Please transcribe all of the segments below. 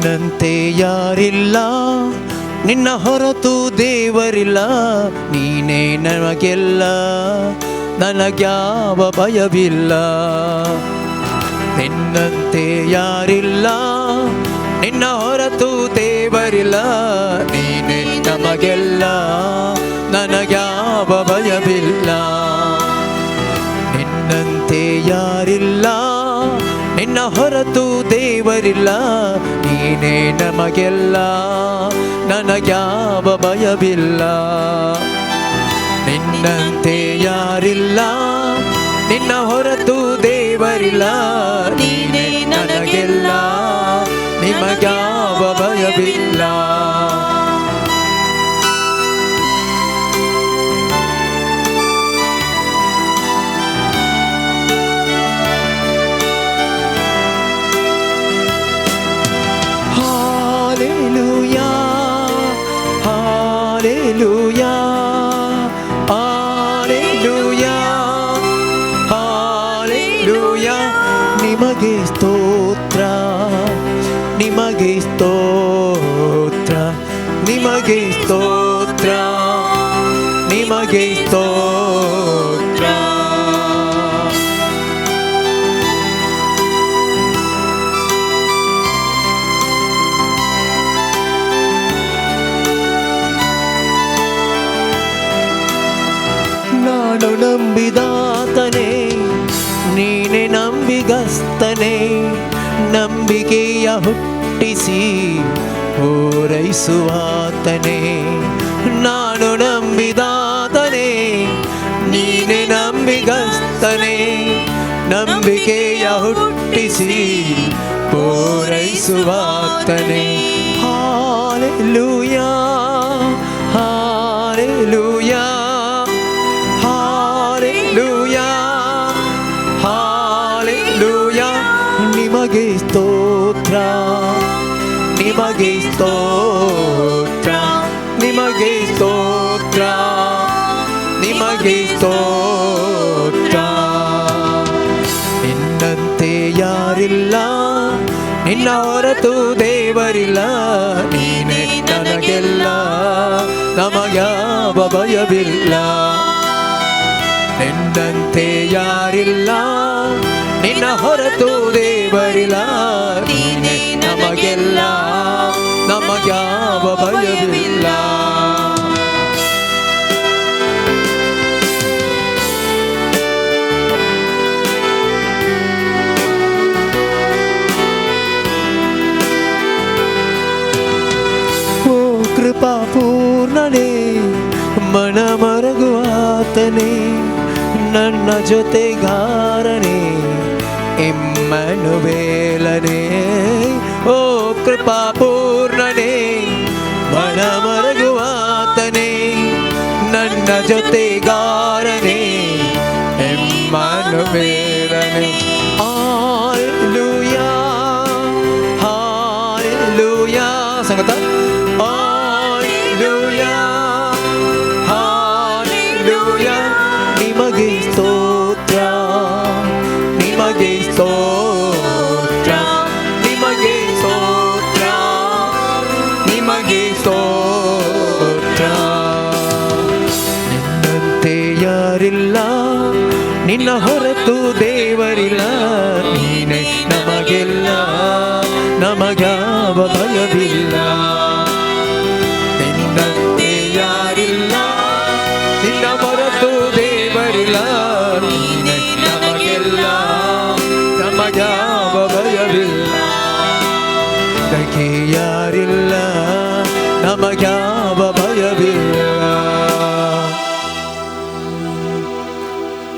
ನಿನ್ನಂತೆ ಯಾರಿಲ್ಲ, ನಿನ್ನ ಹೊರತು ದೇವರಿಲ್ಲ. ನೀನೇ ನಮಗೆಲ್ಲ, ನನಗ್ಯಾವ ಭಯವಿಲ್ಲ. ನಿನ್ನಂತೆ ಯಾರಿಲ್ಲ, ನಿನ್ನ ಹೊರತು ದೇವರಿಲ್ಲ. ನೀನೇ ನಮಗೆಲ್ಲ, ನನಗ್ಯಾವ ಭಯವಿಲ್ಲ. ನಿನ್ನಂತೆ ಯಾರಿಲ್ಲ, ನಿನ್ನ ಹೊರತು ದೇವರಿಲ್ಲ. ನೀನೇ ನಮಗೆಲ್ಲ, ನನಗ್ಯಾವ ಭಯವಿಲ್ಲ. ನಿನ್ನಂತೆ ಯಾರಿಲ್ಲ, ನಿನ್ನ ಹೊರತು ದೇವರಿಲ್ಲ. ನೀನೇ ನನಗೆಲ್ಲ, ನಿಮಗ್ಯಾವ ಭಯವಿಲ್ಲ. Hallelujah, hallelujah, hallelujah. ನಿಮಗೆ ಸ್ತೋತ್ರ, ನಿಮಗೆ ಸ್ತೋತ್ರ, ನಿಮಗೆ ಸ್ತೋತ್ರ, ನಿಮಗೆ ಸ್ತೋತ್ರ. ನಾನು ನಂಬಿದಾತನೇ, ನೀನೆ ನಂಬಿಗಸ್ತನೇ. ನಂಬಿಕೆಯ ಹುಟ್ಟಿಸಿ ಪೂರೈಸುವಾತನೇ. ನಾನು ನಂಬಿದಾತನೇ, ನೀನೆ ನಂಬಿಗಸ್ತನೇ. ನಂಬಿಕೆಯ ಹುಟ್ಟಿಸಿ ಪೂರೈಸುವಾತನೇ. ಹಾಲೆಲೂಯಾ, ಹಾಲೆಲೂಯಾ, ನಿಮಗೆ ಸ್ತೋತ್ರ, ನಿಮಗೆ ಸ್ತೋತ್ರ, ನಿಮಗೆ ಸ್ತೋತ್ರ, ನಿಮಗೆ ಸ್ತೋತ್ರ. ನಿನ್ನಂತೆ ಯಾರಿಲ್ಲ, ನಿನ್ನ ಹೊರತು ದೇವರಿಲ್ಲ. ನೀನೇ ನನಗೆಲ್ಲ, ನಮಗ್ಯಾವ ಭಯವಿಲ್ಲ. ನಿನ್ನಂತೆ ಯಾರಿಲ್ಲ, ನಿನ್ನ ಹೊರತು ದೇವರಿಲ್ಲ. ನೀನೇ ನಮಗೆಲ್ಲ, ನಮಗ್ಯಾವ ಭಯವಿಲ್ಲ. ಓ ಕೃಪಾಪೂರ್ಣನೇ, ಮನಮರಗುವಾತನೇ, ನನ್ನ ಜೊತೆಗಾರನೇ, ಇಮ್ಮನುವೇಲನೇ. ಓ ಕೃಪಾಪೂರ್ಣನೇ, ಮನಮರಗುವಾತನೇ, ನನ್ನ ಜೊತೆಗಾರನೇ, ಇಮ್ಮನುವೇಲನೇ. Hallelujah, hallelujah. ಸಂಗತ ಹಾಲೆಲೂಯಾ, ಹಾಲೆಲೂಯಾ. ನಿಮಗೆ ಸ್ತೋತ್ರ, ನಿಮಗೆ ಸ್ತೋತ್ರ, ನಿಮಗೆ ಸ್ತೋತ್ರ, ನಿಮಗೆ ಸ್ತೋತ್ರ. ನಿನ್ನಂತೆ ಯಾರಿಲ್ಲ, ನಿನ್ನ ಹೊರತು ದೇವರಿಲ್ಲ. ನೀನೇ ನಮಗೆಲ್ಲ, ನಮಗ್ಯಾವ ಭಯವಿಲ್ಲ. ನಿನ್ನಂತೆ ಯಾರಿಲ್ಲ, ನಿನ್ನ ಹೊರತು ದೇವರಿಲ್ಲ. ನೀನೇ ನಮಗೆಲ್ಲ, ನಮಗ್ಯಾವ ಭಯವಿಲ್ಲ. ನನಗೆ ಯಾರಿಲ್ಲ, ನಮಗ್ಯಾವ ಭಯವಿಲ್ಲ.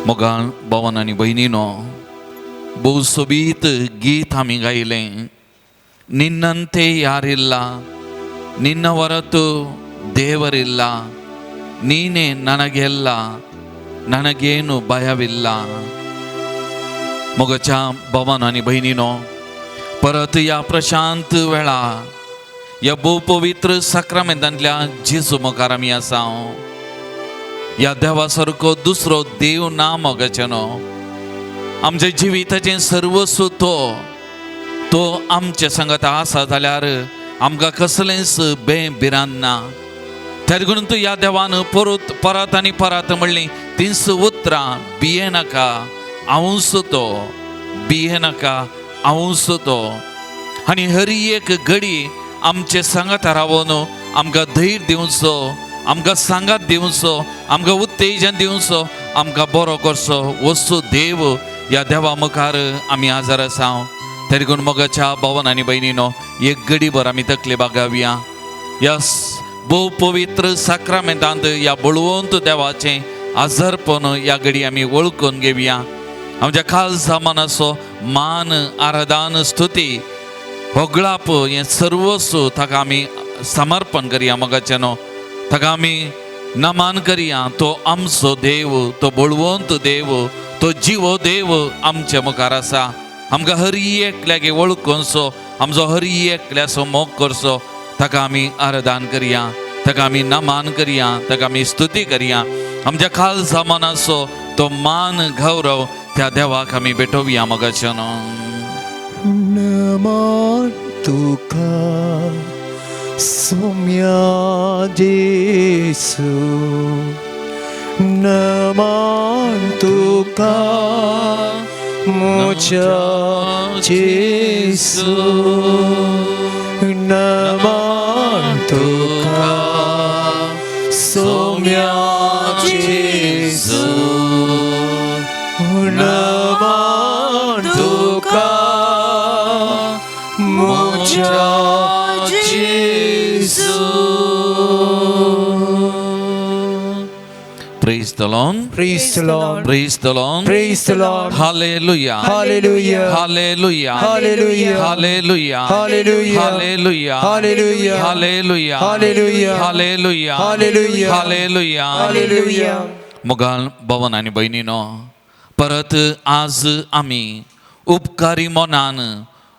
मोगाळ भावान आनी बहिणीनो, ಬಹು सोबीत गीत आम्ही गायले. ನಿನ್ನಂತೆ ಯಾರಿಲ್ಲ, ನಿನ್ನ ಹೊರತು ದೇವರಿಲ್ಲ. ನೀನೇ ನನಗೆಲ್ಲ, ನನಗೇನು ಭಯವಿಲ್ಲ. मोगाच्या भावान आनी बहिणीनो, परत या प्रशांत वेळा या बहुपवित्र साक्रामेंतांतल्या जेजू मुखार आमी आसा. या देवा सारको दुसरो देव ना मोगाचेनो. आमच्या जिविताचें सर्वस्व तो, तो आमचे सांगता आसा जाल्यार आमकां कसलेंच बेभिरांत ना. त्या देखून तू ह्या देवान परत आनी परत म्हणली तीच उतरां भिये नाका हांवूच तो, भिये नाका हांवूच तो. आनी हर एक घडी आमचे सांगाता रावून आमकां धैर्य दिवचो, आमकां सांगात दिवचो, आमकां उत्तेजन दिवचो, आमकां बरो करचो वस्तू देव ह्या देवा मुखार आमी हाजर आसा. त्या देखून मोगाच्या भावान आनी भयणीनो एक घडीभर आमी तकले बागावया. ह्या भोव पवित्र साक्रामेंतांत ह्या बळवंत देवाचें आजरपण ह्या घडी आमी वळखून घेवया. आमच्या खाल सामानाचो मान आराधन स्तुती होगळाप हें सर्वस्व ताका आमी समर्पण करया. मोगाचेनो ताका आमी नमन करया. तो आमचो देव, तो बळवंत देव, तो जीव देव आमच्या मुखार आसा. आमकां हर एकल्यागे वळखूनचो, आमचो हर एकल्याचो मोग करचो. ताका आमी आराधन करया, ताका आमी नमन करया, ताका आमी स्तुती करया. आमच्या खाल सामानाचो तो मान गौरव त्या देवाक आमी भेटोवया. मोगाचेनो नमन तुका सौम्या जेसू, नमन तुका मोच्या जेसू, नमन तुका सौम्या जेसू, नमन तुका मोच्या जेसू. Praise the Lord. Praise the Lord. Praise the Lord. Praise the Lord. Hallelujah. Hallelujah. Hallelujah. Hallelujah. Hallelujah. Hallelujah. Hallelujah. Hallelujah. Hallelujah. Hallelujah. Hallelujah. Hallelujah. Hallelujah. Hallelujah. मोगाल भवन आनी भयणीनो परत आज आमी उपकारी मनान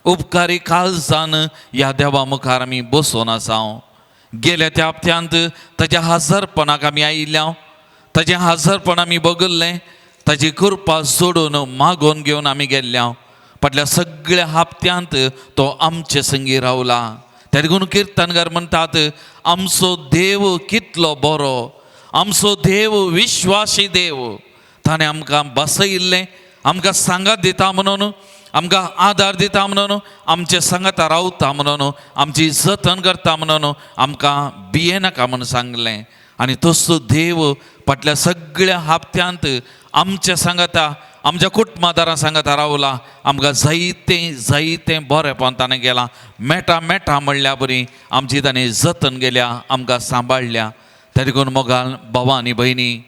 उपकारी काळजान ह्या देवा मुखार आमी बसून आसा. गेल्या त्या हप्त्यांत ताच्या हजरपणाक आमी आयिल्ल्या, ताजें हजरपण आमी बगल्लें, ताजी कृपा सोडून मागोवन घेवन आमी गेल्ल्या. फाटल्या सगळ्या हप्त्यांत तो आमचे संगी रावला. त्या देखून किर्तनकार म्हणटात आमचो देव कितलो बरो, आमचो देव विश्वासी देव. ताणें आमकां बसयिल्लें, आमकां सांगात दिता म्हणून, आमकां आदार दिता म्हणून, आमचे सांगाता रावता म्हणून, आमची जतन करता म्हणून, आमकां भिये नाका म्हणून सांगलें. आनी तसो देव फाटल्या सगळ्या हप्त्यांत आमच्या सांगाता, आमच्या कुटुंबादारां सांगाता रावला. आमकां जायतें बरेंपण ताणें केलां. मेटा म्हणल्या बरी आमची ताणें जतन केल्या, आमकां सांबाळल्या. त्या देखून मोगाल भावां आनी भयणी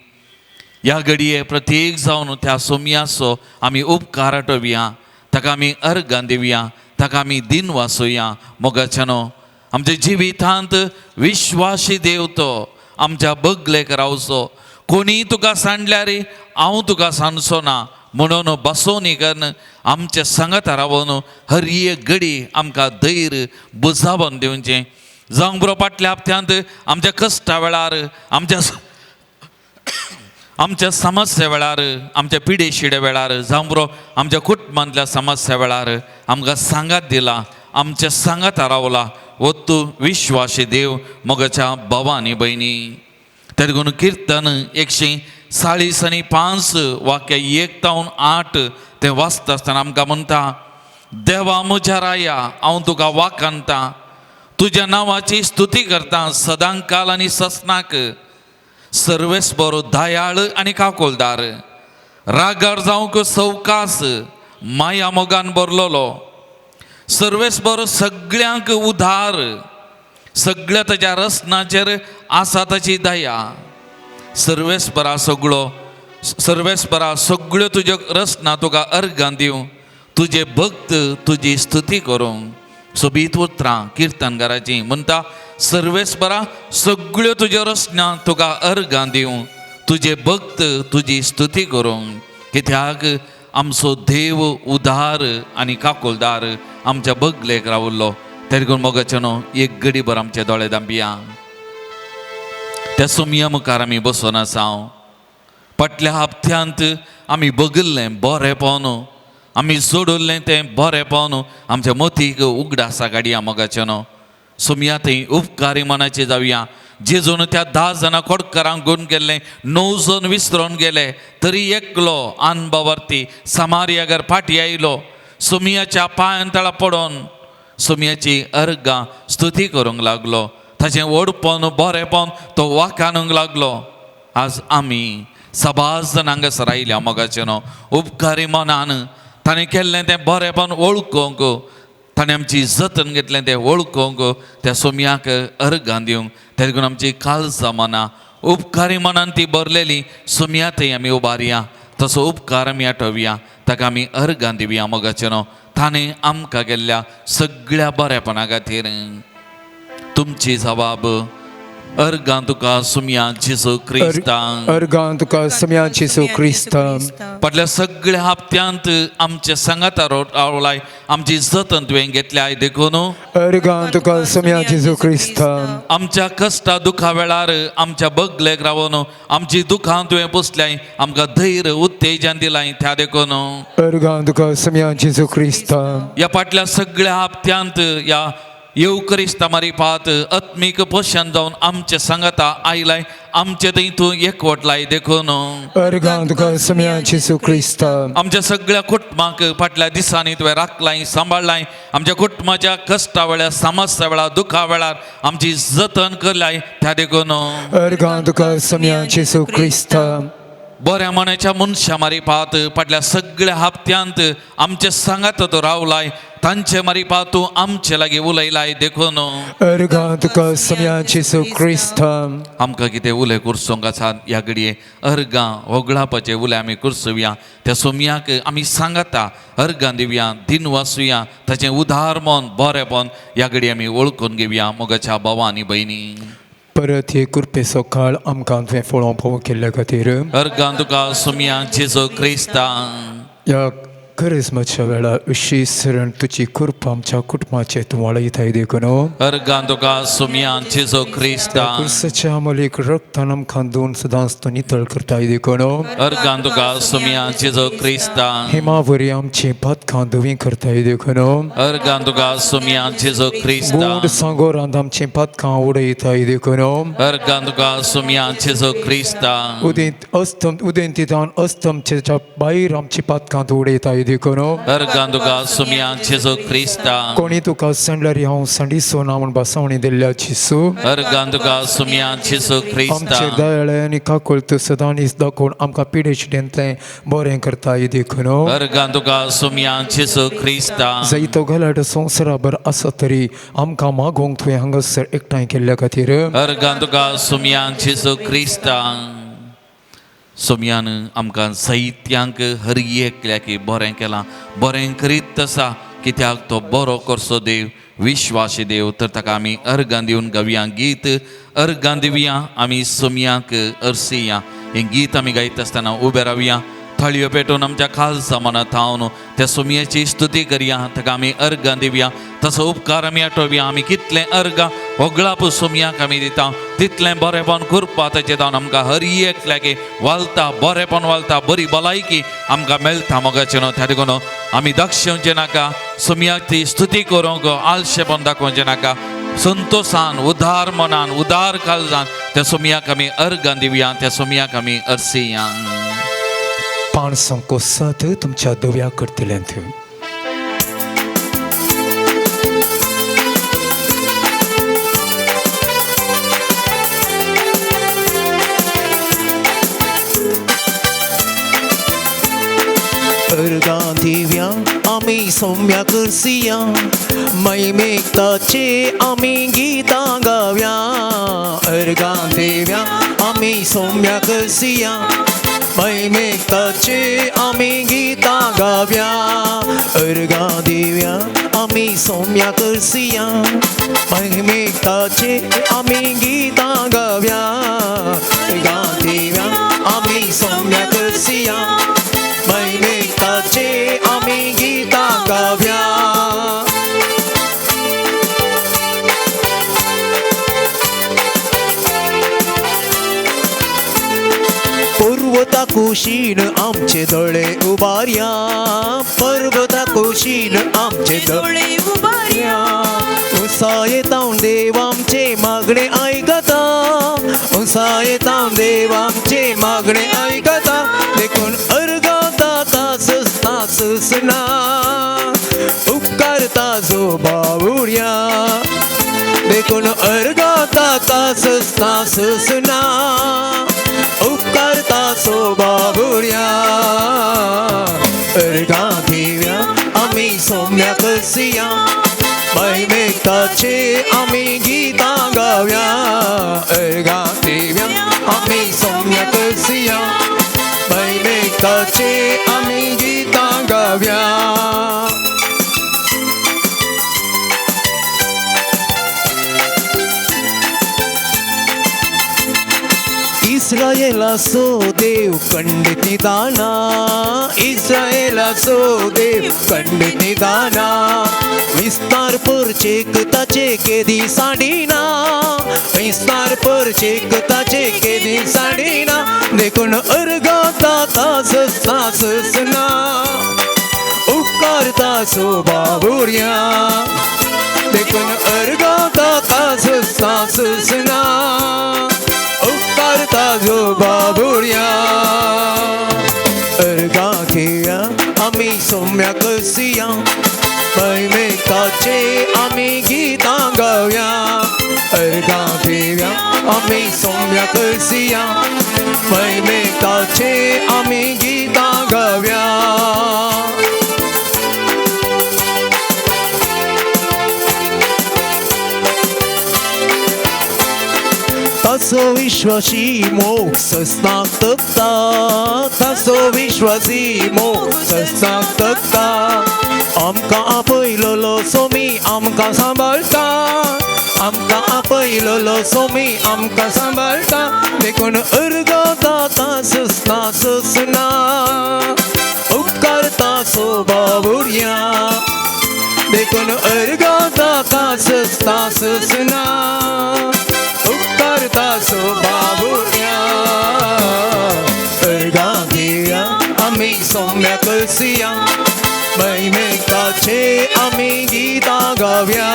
ह्या घडये प्रत्येक जावन त्या सोमयाचो आमी उपकार आठोवया, ताका आमी अर्गां दिवया, ताका आमी दिन वासोवया. मोगाचेनो आमच्या जिवितांत विश्वासी देव तो आमच्या बगलेक रावचो. कोणी तुका सांडल्यार हांव तुका सांडचो ना म्हणून बसोवनी करन आमच्या सांगाता रावून हर एक घडी आमकां धैर्य बुजावन दिवचें. जावंक बरो फाटल्या हप्त्यांत आमच्या कश्टा वेळार, आमच्या समस्या वेळार, आमच्या पिडेशिडे वेळार, जावं बरो आमच्या कुटुंबांतल्या समस्या वेळार आमकां सांगात दिला, आमच्या सांगाता रावला. वो तूं विश्वासी देव मोगाच्या भावां आनी भयणी. त्या देखून किर्तन 145 वाक्य 1 ते 8 तें वाचता आसतना आमकां म्हणटा, देवा म्हज्या राया हांव तुका वाखाणटा, तुज्या नांवाची स्तुती करता सदांकाल आनी ससनाक. सर्वेस्पर दयाळ आनी काकोलदार, रागार जावंक सवकास माया मोगान भरलोलो, सर्वेस्पर सगळ्यांक उधार, सगळ्या ताच्या रसनाचेर आसा ताची दया. सर्वेस्परा सगळ्यो तुज्यो रसना तुका अर्गां दिवं, तुजे भक्त तुजी स्तुती करूंक. सोबीत उतरां किर्तनकाराची म्हणटा, सर्वेस्परा सगळ्यो तुज्यो रचना तुका अर्गां दिवं, तुजे भक्त तुजी स्तुती करूंक. कित्याक आमचो देव उदार आनी काकोलदार आमच्या बगलेक रावल्लो. त्या देखून मोगाचेनो एक घडीभर आमचे दोळे धांपया. त्या सोमया मुखार आमी बसून आसा. फाटल्या हप्त्यांत आमी बगल्लें बरेंपण, आमी सोडुल्लें तें बरें पावन आमच्या मोतीक उगडासा काडया मोगाचें न्हू सुमया थंय उपकारी मनाचे जावया जेजून त्या 10 जाणां खोडकारांक घेवन गेल्ले 9 जण विसरून गेले तरी एकलो अनबवर्ती समारियागर फाटी आयलो सुमयाच्या पांयां तळा पडोन सुमयाची अर्गां स्तुती करूंक लागलो ताचें ओडपण बरें पावन तो वाखानूंक लागलो आज आमी सबाज जाण हांगासर आयल्या मोगाचें न्हू उपकारी मनान ताणें केल्लें तें बरें पावन वळखूंक ताणें आमची जतन घेतलें तें वळखूंक त्या सुमयाक अर्गां दिवंक तें देखून आमची काळजां मनां उपकारी मनान ती भरलेली सुमया थंय आमी उबारया तसो उपकार आमी आठवया ताका आमी अर्गां दिवया मोगाचें न्हू ताणें आमकां गेल्ल्या सगळ्या बरेपणा खातीर तुमची जबाब अर्गां तुका सुमया जेजू क्रिस्तांक अर्गां तुका सुमया जेजू क्रिस्तांक फाटल्या सगळ्या हप्त्यांत आमच्या सांगाता रावलाय आमची जतन तुवें घेतल्या देखून अर्गां तुका सुमया जेजू क्रिस्तांक आमच्या कश्टा दुखा वेळार आमच्या बगलेक रावून आमची दुखां तुवें पुसल्याय आमकां धैर्य उत्तेजन दिलाय त्या देखून अर्गां तुका सुमया जेजू क्रिस्तांक ह्या फाटल्या सगळ्या हप्त्यांत या येवकरिस्तामारी पात आत्मीक पोषण जावन आमच्या सांगाता आयलाय आमचे थंय तूं एकवटलाय देखून अर्गां तुका सुमया जेजू क्रिस्तांक आमच्या सगळ्या कुटुंबाक फाटल्या दिसांनी तुवें राखलाय सांबाळलाय आमच्या कुटुंबाच्या कश्टा वेळार समस्या वेळार दुखा वेळार आमची जतन करलाय त्या देखून अर्गां तुका सुमया जेजू क्रिस्तांक बऱ्या मनाच्या मनशा मारी पात फाटल्या सगळ्या हप्त्यांत आमचे सांगात तो रावलाय तांचे मारी पात तूं आमचे लागीं उलयलाय देखून अर्गां तुका सुमया जेजू क्रिस्तांक आमकां कितें उलय कुर्सोंक आसा ह्या घडये अर्गां वगळापाचें उलय आमी कुर्सुया त्या सुमयाक आमी सांगाता अर्गां दिवया दिन वाचुया ताचें उदार मन बरेंपण ह्या घडये आमी वळखून घेवया मोगाच्या भावा आनी भयणी परत हे कृपेचो काळ आमकां तुवें फळोवन फोव केल्ल्या खातीर अर्गां तुका सुमया जेजू क्रिस्तांक ह्या करिस्माच्या वेळार विशेशरण तुजी कृपा आमच्या कुटुंबाचेर तूं वाडयताय देखून अर्गां तुका सुमया जेजू क्रिस्तांक क्रिस्ताच्या अमोलीक रक्तान आमकां दोन सदांच तो नितळ करताय देखून अर्गां तुका सुमया जेजू क्रिस्तांक हेमावरी आमची बातकां धुवी करताय देखून अर्गां तुका सुमया जेजू क्रिस्तांक गोड सांगोरांत आमची बातकां उडयताय देखून अर्गां तुका सुमया जेजू क्रिस्तांक उदेंतीतान अस्तमच्या भायर आमची बातकां तूं उडयताय देखून अर्गां तुका सुमया जेजू क्रिस्तांक कोणी तुका संडल्यार हांव संडिसो ना म्हूण बासावणी दिल्ल्या चिसू अर्गां तुका सुमया जेजू आमचे क्रिस्तांक दयाळे आनी काकूळ तूं सदांच दाखोवन आमकां पिडेशिडेंतलें बरें करताय देखून अर्गां तुका सुमया जेजू क्रिस्तांक जायतो गलाट संवसाराभर आसा तरी आमकां मागोवंक तुवें हांगासर एकठांय केल्ल्या खातीर अर्गां तुका सुमया जेजू क्रिस्तांक सुमयान आमकां साहित्यांक हर एकल्या की बरें केलां बरें करीत आसा कित्याक तो बरो करचो देव विश्वासी देव तर ताका आमी अर्गां दिवन गावया गीत अर्गां दिवया आमी सुमयाक अर्सिया हें गीत आमी गायता आसतना उबे रावया थाळयो पेटोवन आमच्या खालसा मनांत थावन त्या सुमयाची स्तुती करया ताका आमी अर्गां दिवया तसो उपकार आमी आठवया आमी कितलें अर्गां वगळाप सुमयाक आमी दिता तितलें बरेंपण करपा ताचें जावन आमकां हर एकल्यागे वालता बरेंपण वालता बरी भलायकी आमकां मेळटा मोगाचें न्हू त्या देखून आमी दक्षेवचें नाका सुमयाक ती स्तुती करूंक आलशेपण दाखोवचें नाका संतोषान उदार मनान उदार काळजान त्या सुमयाक आमी अर्गां दिवया त्या सुमयाक आमी अर्सिया पाण संकोसात तुमच्या दोव्या करतल्यांत अर्गां दिव्या आमी सौम्या करसिया मैमेकताचे आमी गितां गावया अर्गां दिव्या आमी सौम्या करसिया मैमेकताचे आमी गितां गावया अर्गां दिव्या आमी सौम्या करसिया मैमेकताचे आमी गितां गावया अर्गां दिव्या आमी सौम्या करसिया मैमेकताचे आमी गितां गावया पर्वता कुशीन आमचे दोळे उबार्या पर्वता कुशीन आमचे दोळे उबार्या उसा येता देव आमचे मागणे ऐकता उसा येता देव आमचे मागणे ऐकता देखून अर्गाता तास तासना उपकारता जो बावुड्या देखून अर्गाता तास तासना उपकारता जो बावुड्या अर्गा देव्या आम्ही सौम्या कसिया मैमेकाचे आम्ही गीता गाव्या अर्गा देव्या आम्ही सौम्य कसिया मैमेकाचे आम्ही गीता गाव्या इस्रायेला सो देव खंडित निदाना इस्रायेला सो देव खंडित निदाना विस्तार पर चेकताचे केदी साडीना विस्तार पर चेकताचे केदी साडीना देखून अर्गाता तास तासना उपकारता सो बाबुड्या देखून अर्गाता तास तासना उपकारता जो बाबुड्या अर्गा घेया आम्ही सौम्या कसिया मैमेकाचे आम्ही गीता गाव्या अर्गा घेया आम्ही सौम्या कसिया मैमेकाचे आम्ही गीता गाव्या तासो विश्वासी मोक्ष सस्ताक तकता तासो विश्वासी मोक्ष सस्ताक तकता आमकां आपयलोलो सोमी आमकां सांबाळटा आमकां आपयलोलो सोमी आमकां सांबाळटा देखून अर्गाता तास तासना उपकारता सो बाबुड्या देखून अर्गाता तास तासना उपकारता सो बाबुड्या अर्गा घेया आम्ही सौम्या कसिया मैमेकाचे आम्ही गीता गाव्या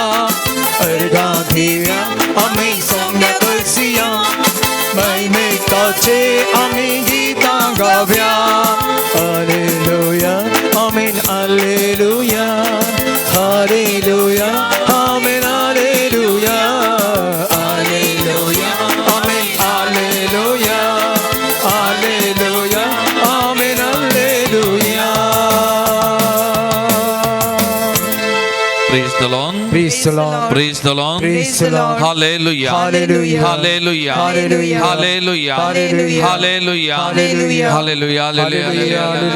अर्गा घेया आम्ही सौम्या कसिया मैमेकाचे आम्ही गीता गाव्या हालेलुया आमीन हालेलुया हालेलुया आमीन हालेलुया हालेलुया आमीन हालेलुया हालेलुया आमीन hallelujah Praise the Lord. Praise the Lord. Praise the Lord. Praise the Lord. Hallelujah. Hallelujah. Hallelujah. Hallelujah. Hallelujah. Hallelujah. Hallelujah. Hallelujah. Hallelujah.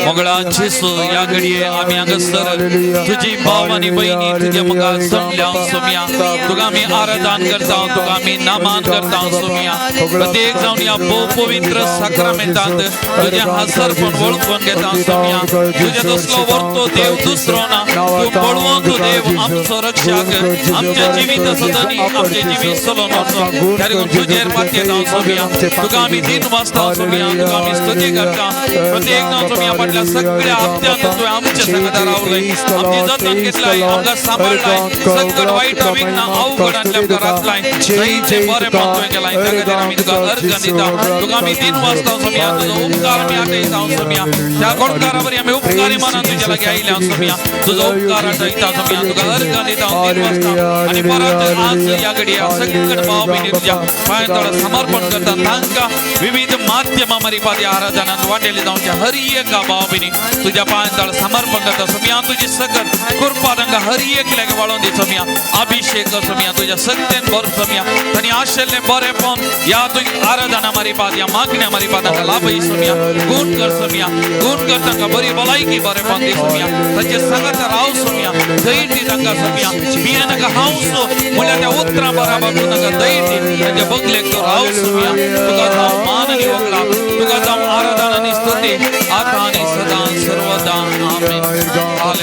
Mangala जेसू या घडये आम्ही हांगासर तुझी भाव आनी बहिणी तुझ्या मुखार जमल्या सोम्या तुका आमी आराधन करता तुका आमी नामान करता सोम्या प्रत्येक जावन या भोव पवित्र साक्रामेंतांत तुझ्या हसरपण वळखून घेता सोम्या तुझ्या तसलो वर्तो देव दुसरो ना तू बळवंत देव आमचो रक्षक आमच्या जिवीत सदनी आमचे जिवीत सलोन वचो त्यारे तुझेर पातये जावन सोम्या तुका आमी दिन वाजता सोम्या तुका आमी स्तुती करता प्रत्येक जावन सोम्या म्हटल्या सगळ्या हप्त्यांत तुवें आमच्या संगत रावलय आमची जतन घेतलाय आमकां सांबाळलाय सगळं वाईट विघ्न अवघडांतल्या घरांतलाय सईचे बरेपण तुवें केलाय त्या खातीर आमी तुका अर्घ दिता तुका आमी दिन वाजता सोम्या तुजो उपकार आमी आठयता सोम्या त्या गोडकारा बरी आमी उपकारी मनान तुज्या लागीं आयल्या सोम्या तुजो उपकार आठयता सोम्या तुका अर्घ दिता दिन वाजता आनी परत आज या घडये सगळ्या भाव भयणी तुज्या पांयां समर्पण करता तांकां विविध माध्यमां मरीपादी आराधनांत वांटेली जावच्या हर एका भाव भयणी तुज्या पांयां समर्पण करता सोम्या तुजी सकत कृपा तांकां हर एक लागीं वाळोवन दी सोम्या अभिषेक सोम्या तुज्या सत्तेन भर सोम्या तांणी आशिल्लें बरेपण या तुजी आराधना मरीपाद या मागण्या मरीपाद तांकां लाभय सोम्या गुण कर सोम्या गुण कर तांकां बरी भलायकी बरेपण दी सोम्या तांचे संगत राव सोम्या धैर्य दी तांकां सोम्या बियां तांकां हांवसो म्हणल्यार त्या उतरां बराबर तूं तांकां धैर्य दी तांचे बगलेक तूं राव सोम्या तुका जावं मान आनी वगळा तुका जावं आराधना आनी स्तुती आतां आनी सदां सर्वदा आमेन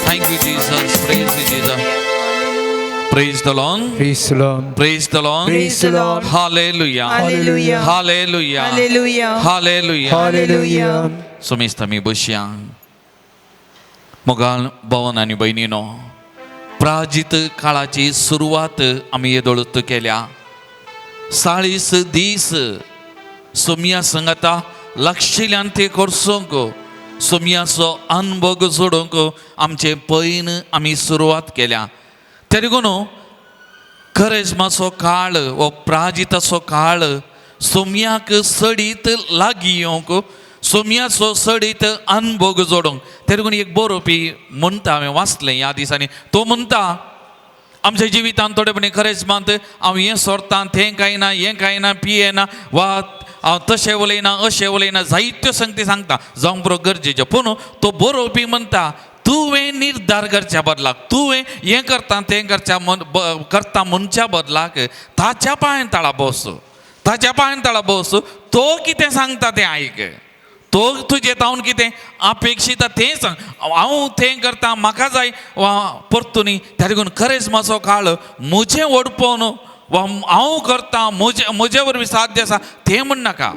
Thank you, Jesus. Praise you, Jesus. Praise the Lord. Praise the Lord. Praise the Lord. Praise the Lord. Hallelujah. Hallelujah. Hallelujah. Hallelujah. Hallelujah. Hallelujah. सुमिस्त मी बसया मोगाल भवन आणि बहिणीनो प्राजित काळाची सुरुवात आम्ही येदोळत केल्या 40 दीस सोमिया संगता लक्षिल्ल्यान ते करसोंक सोमियाचो अनुभव जोडोंक आमचे पैन आमी सुरवात केल्या तरी न्हू करेजमाचो काळ वो प्राजिताचो काळ सोमयाक सडीत लागीं येवंक सोमयाचो सडीत अनुभव जोडोंक तरी करून एक बरोवपी म्हणटा हांवें वाचलें ह्या दिसांनी तो म्हणटा आमच्या जिवितांत थोडेपणी खरेंच मात हांव हें सोरतां तें कांय हें कांय पियेना वा हांव तशें उलयना अशें उलयना जायत्यो संगती सांगता जावंक बरो गरजेचें पूण तो बरोवपी म्हणटा तुवें निर्धार करच्या बदलाक तुवें हें करता तें करता मनच्या बदलाक ताच्या पांयां ताळा बस ताच्या पांयां ताळा बस तो कितें सांगता तें आयक तो तुजें तावन कितें अपेक्षीत तें सांग हांव तें करता म्हाका जाय वा परतुनी त्या देखून खरेंच म्हाजो काळ म्हजें ओडपोवन वा हांव करता म्हजे वरवीं साध्य आसा तें म्हण नाका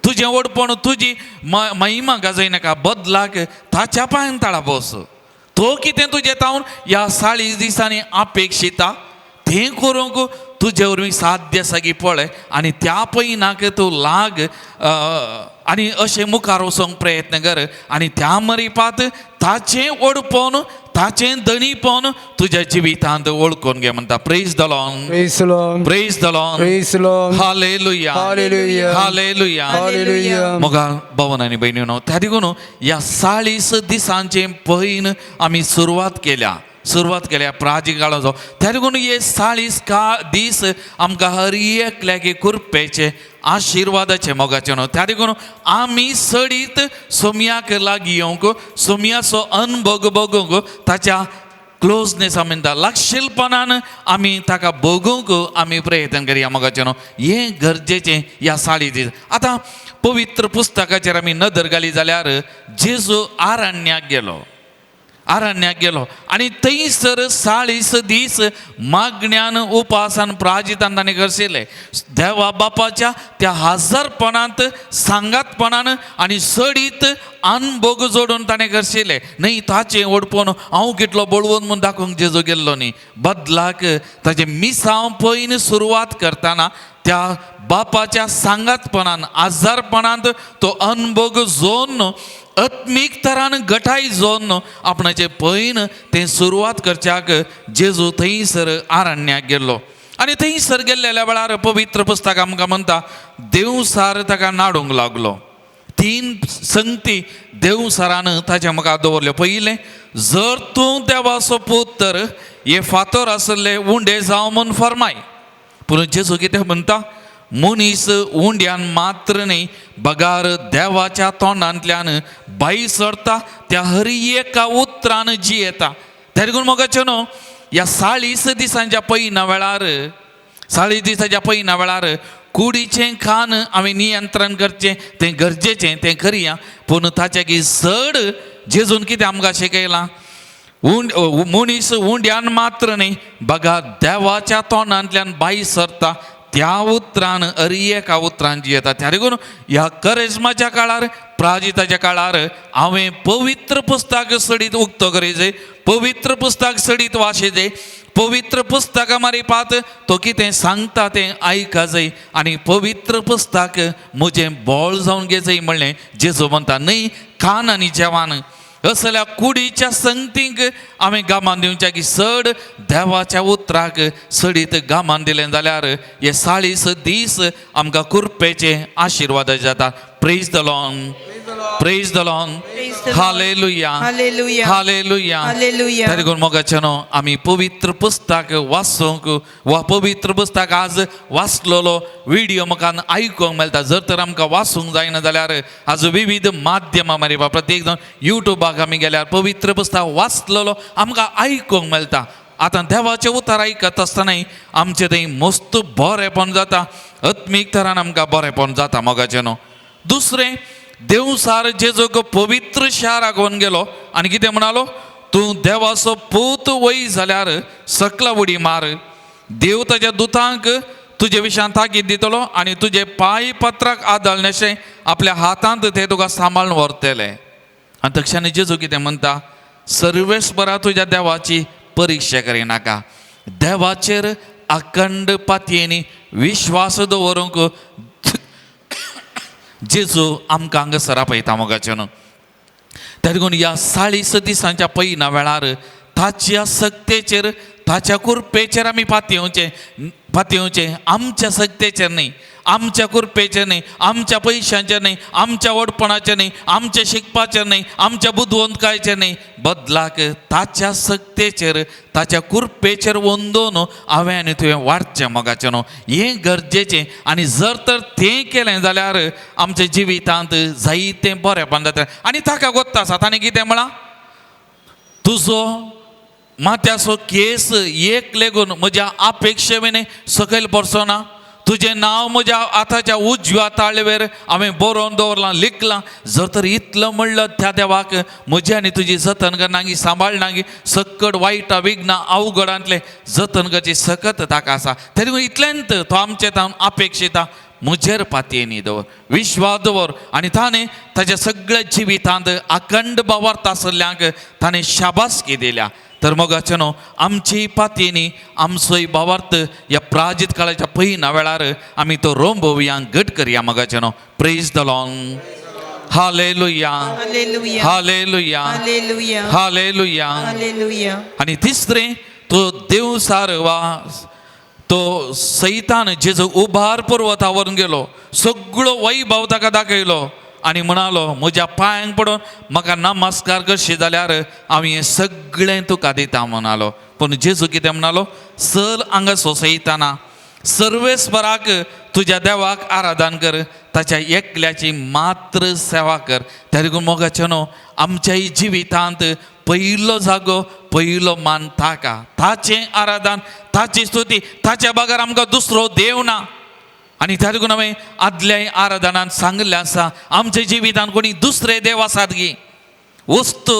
तुजें ओडपोवन तुजी महिमा गाजयनाका बदलाक ताच्या पांयां ताळा बस तो कितें तुजें तावन ह्या 40 दिसांनी अपेक्षिता तें करूंक तुजे वरवीं साध्य आसा की पळय आनी त्या पैनाक तूं लाग आनी अशें मुखार वचोंक प्रयत्न कर आनी त्या मरीपात ताचें ओडपोवन ताचें दणीपण तुज्या जिवितांत ओळखून घे म्हणटा praise the Lord Praise the Lord. Praise the Lord Praise the Lord. Hallelujah Hallelujah. Hallelujah Hallelujah. Moga भवन आनी भयणीनो त्या देखून ह्या 40 दिसांचे पैन आमी सुरवात केल्या प्राचीन काळाचो त्या देखून हे 40 दीस आमकां हर एकल्याक कृपेचे आशिर्वादाचे मोगाचे न्हू त्या देखून आमी सडीत सोमयाक लागीं येवंक सोमयाचो अनुभव बगूंक ताच्या क्लोजनेस म्हणटा लागशिलपणान आमी ताका बगूंक आमी प्रयत्न करया मोगाचे न्हू हें गरजेचें ह्या 40 दीस आतां पवित्र पुस्तकाचेर आमी नदर घाली जाल्यार जेजू आरण्याक गेलो आनी थंयसर 40 दीस मागण्यान उपासान प्राजितान ताणें करशिल्ले देवा बापाच्या त्या हजरपणांत सांगातपणान आनी सडीत अनुभव जोडून ताणें करशिल्ले न्ही ताचें ओडपोवन हांव कितलो बळवून म्हूण दाखोवंक जेजू गेल्लो न्ही बदलाक ताचें मिसांव पयन सुरवात करतना त्या बापाच्या सांगातपणान आजारपणांत तो अनुभव जोन आत्मीक तरान गटाय जोन आपणाचे पैन तें सुरवात करच्याक जेजू थंयसर आरण्याक गेल्लो आनी थंयसर गेल्ल्या वेळार पवित्र पुस्तक आमकां म्हणटा देवसार ताका नाडूंक लागलो 3 संगती देवसारान ताच्या मुखार दवरल्यो पयलें जर तूं देवाचो पूत तर हे फातर आसले उंडे जावं म्हूण फरमाय पूण जेजू कितें म्हणटा मनीस उंड्यान मात्र न्ही बगार देवाच्या तोंडांतल्यान भायर सरता त्या हर एका उतरान जियेता त्या देखून मोगाचें न्हू ह्या 40 दिसांच्या पैना वेळार कुडीचें खाण आमी नियंत्रण करचें तें गरजेचें तें करया पूण ताच्या चड जेजून कितें आमकां शिकयलां मनीस उंड्यान मात्र न्ही बगा देवाच्या तोंडांतल्यान भायर सरता त्या उतरान हर एका उतरान जियेता त्या देखून ह्या करेजमाच्या काळार प्राजिताच्या काळार हांवें पवित्र पुस्तक सडीत उक्तो करीचे पवित्र पुस्तक सडीत वाचेचे पवित्र पुस्तका मारीपात तो कितें सांगता तें आयका जाय आनी पवित्र पुस्तक म्हजें बोळ जावन घे जाय म्हणलें जेजू म्हणटा न्ही खाण आनी जेवण असल्या कुडीच्या संगतींक आमी गामान दिवच्या की चड देवाच्या उतराक सडीत गामान दिलें जाल्यार हे 40 दीस आमकां कृपेचे आशिर्वाद जाता praise the Lord praise the Lord hallelujah Hallelujah. Hallelujah Hallelujah. त्या देखून मोगाचें न्हू आमी पवित्र पुस्तक वाचूंक वा पवित्र पुस्तक आज वाचलेलो व्हिडिओ म्हाका आयकूंक मेळटा जर तर आमकां वाचूंक जायना जाल्यार आज विविध माध्यमां मारी प्रत्येक जाण युट्यूबाक आमी गेल्यार पवित्र पुस्तक वाचलेलो आमकां आयकूंक मेळटा आतां देवाचें उतर आयकत आसतनाय आमचें थंय मस्त बरेंपण जाता आत्मीक तरान आमकां बरेंपण जाता मोगाचें न्हू. दुसरें, देव सार जेजो पवित्र शाराक व्हरून गेलो आनी कितें म्हणालो, तूं देवाचो पूत वय जाल्यार सकला उडी मार. देव ताच्या दुतांक तुजे विशयान ताकीद दितलो आनी तुजे पांय पत्राक आदळणेशें आपल्या हातांत ते तुका सांबाळून व्हरतले. आनी तक्षानी जेजू कितें म्हणटा, सर्वेस्परा तुज्या देवाची परिक्षा करिनाका. देवाचेर अखंड पातयेनी विश्वास दवरूंक जेजू आमकां हांगासर आपयता मोगाचें न्हू. देखून ह्या 40 दिसांच्या पयल्या वेळार ताच्या सक्तेचेर, ताच्या कुरपेचेर आमी पातयेवचें. आमच्या सक्तेचेर न्ही, आमच्या कुरपेचेर न्ही, आमच्या पयशांचेर न्ही, आमच्या वडपणाचेर न्ही, आमच्या शिकपाचेर न्ही, आमच्या बुदवंतकायेचेर न्ही, बदलाक ताच्या सक्तेचेर, ताच्या कुरपेचेर वंदोवन हांवें आनी तुवें वाडचें मोगाचें न्हू. हें गरजेचें. आनी जर तर तें केलें जाल्यार आमच्या जिवितांत जायतें बरेंपण जाता. आनी ताका गोत्ता आसा, ताणें कितें म्हळां, तुजो माथ्याचो केस एक लेगून म्हज्या अपेक्षेवेने सकयल पडचोना. तुजें नांव म्हज्या हाताच्या उजव्या ताळवेर हांवें बरोवन दवरलां, लिखलां. जर तर इतलं म्हणलं त्या देवाक म्हजी आनी तुजी जतन करनागी, सांबाळनागी, सकट वायटा विघ्ना अवघडांतले जतन करची सकत ताका आसा. तरी इतल्यांत तो आमचे तावन अपेक्षिता, म्हजेर पातयेनी दवर, विश्वास दवर. आनी ताणें ताच्या सगळ्या जिवितांत अखंड बावार्थ आसल्ल्यांक ताणें शाबासकी दिल्या. तर मोगाचें न्हू, आमची पातयेनी आमचोय भावार्थ ह्या प्राजीत काळाच्या पयल्या वेळार आमी तो रोंबोवया, घट करया मोगाचें न्हू. Praise the Lord. Hallelujah, hallelujah, hallelujah, hallelujah, hallelujah. Hallelujah. आनी तिसरें, तो देव सार वा तो सैतान जेजो उभार पर्वता व्हरून गेलो, सगळो वैभव ताका दाखयलो आनी म्हणालो, म्हज्या पांयांक पडोवन म्हाका नमस्कार करशी जाल्यार हांव हें सगळें तुका दिता म्हणालो. पूण जेजू कितें म्हणालो, चल हांगा सैताना, सर्वेस्पराक तुज्या देवाक आराधन कर, ताच्या एकल्याची मात्र सेवा कर. देखून मोगाचें न्हू, आमच्याय जिवितांत पयलो जागो, पयलो मान ताका, ताचें आराधन, ताची स्तुती. ताच्या बगर आमकां दुसरो देव ना. आनी त्या देखून हांवें आदल्या आराधनांत सांगलें आसा, आमच्या जिवितांत कोणी दुसरे देव आसात गी, वस्तू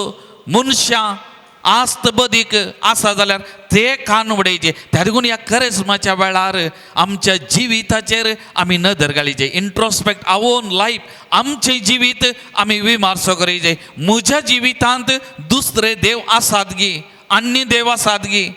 मनशां आस्त बदीक आसा जाल्यार ते कान उडयचे. त्या देखून ह्या करेस्माच्या वेळार आमच्या जिविताचेर आमी नदर घालीचे, इंट्रोस्पेक्ट आवोन लायफ, आमचें जिवीत आमी विमारसो करचें. म्हज्या जिवितांत दुसरे देव आसात गी, आनी देव आसात गी,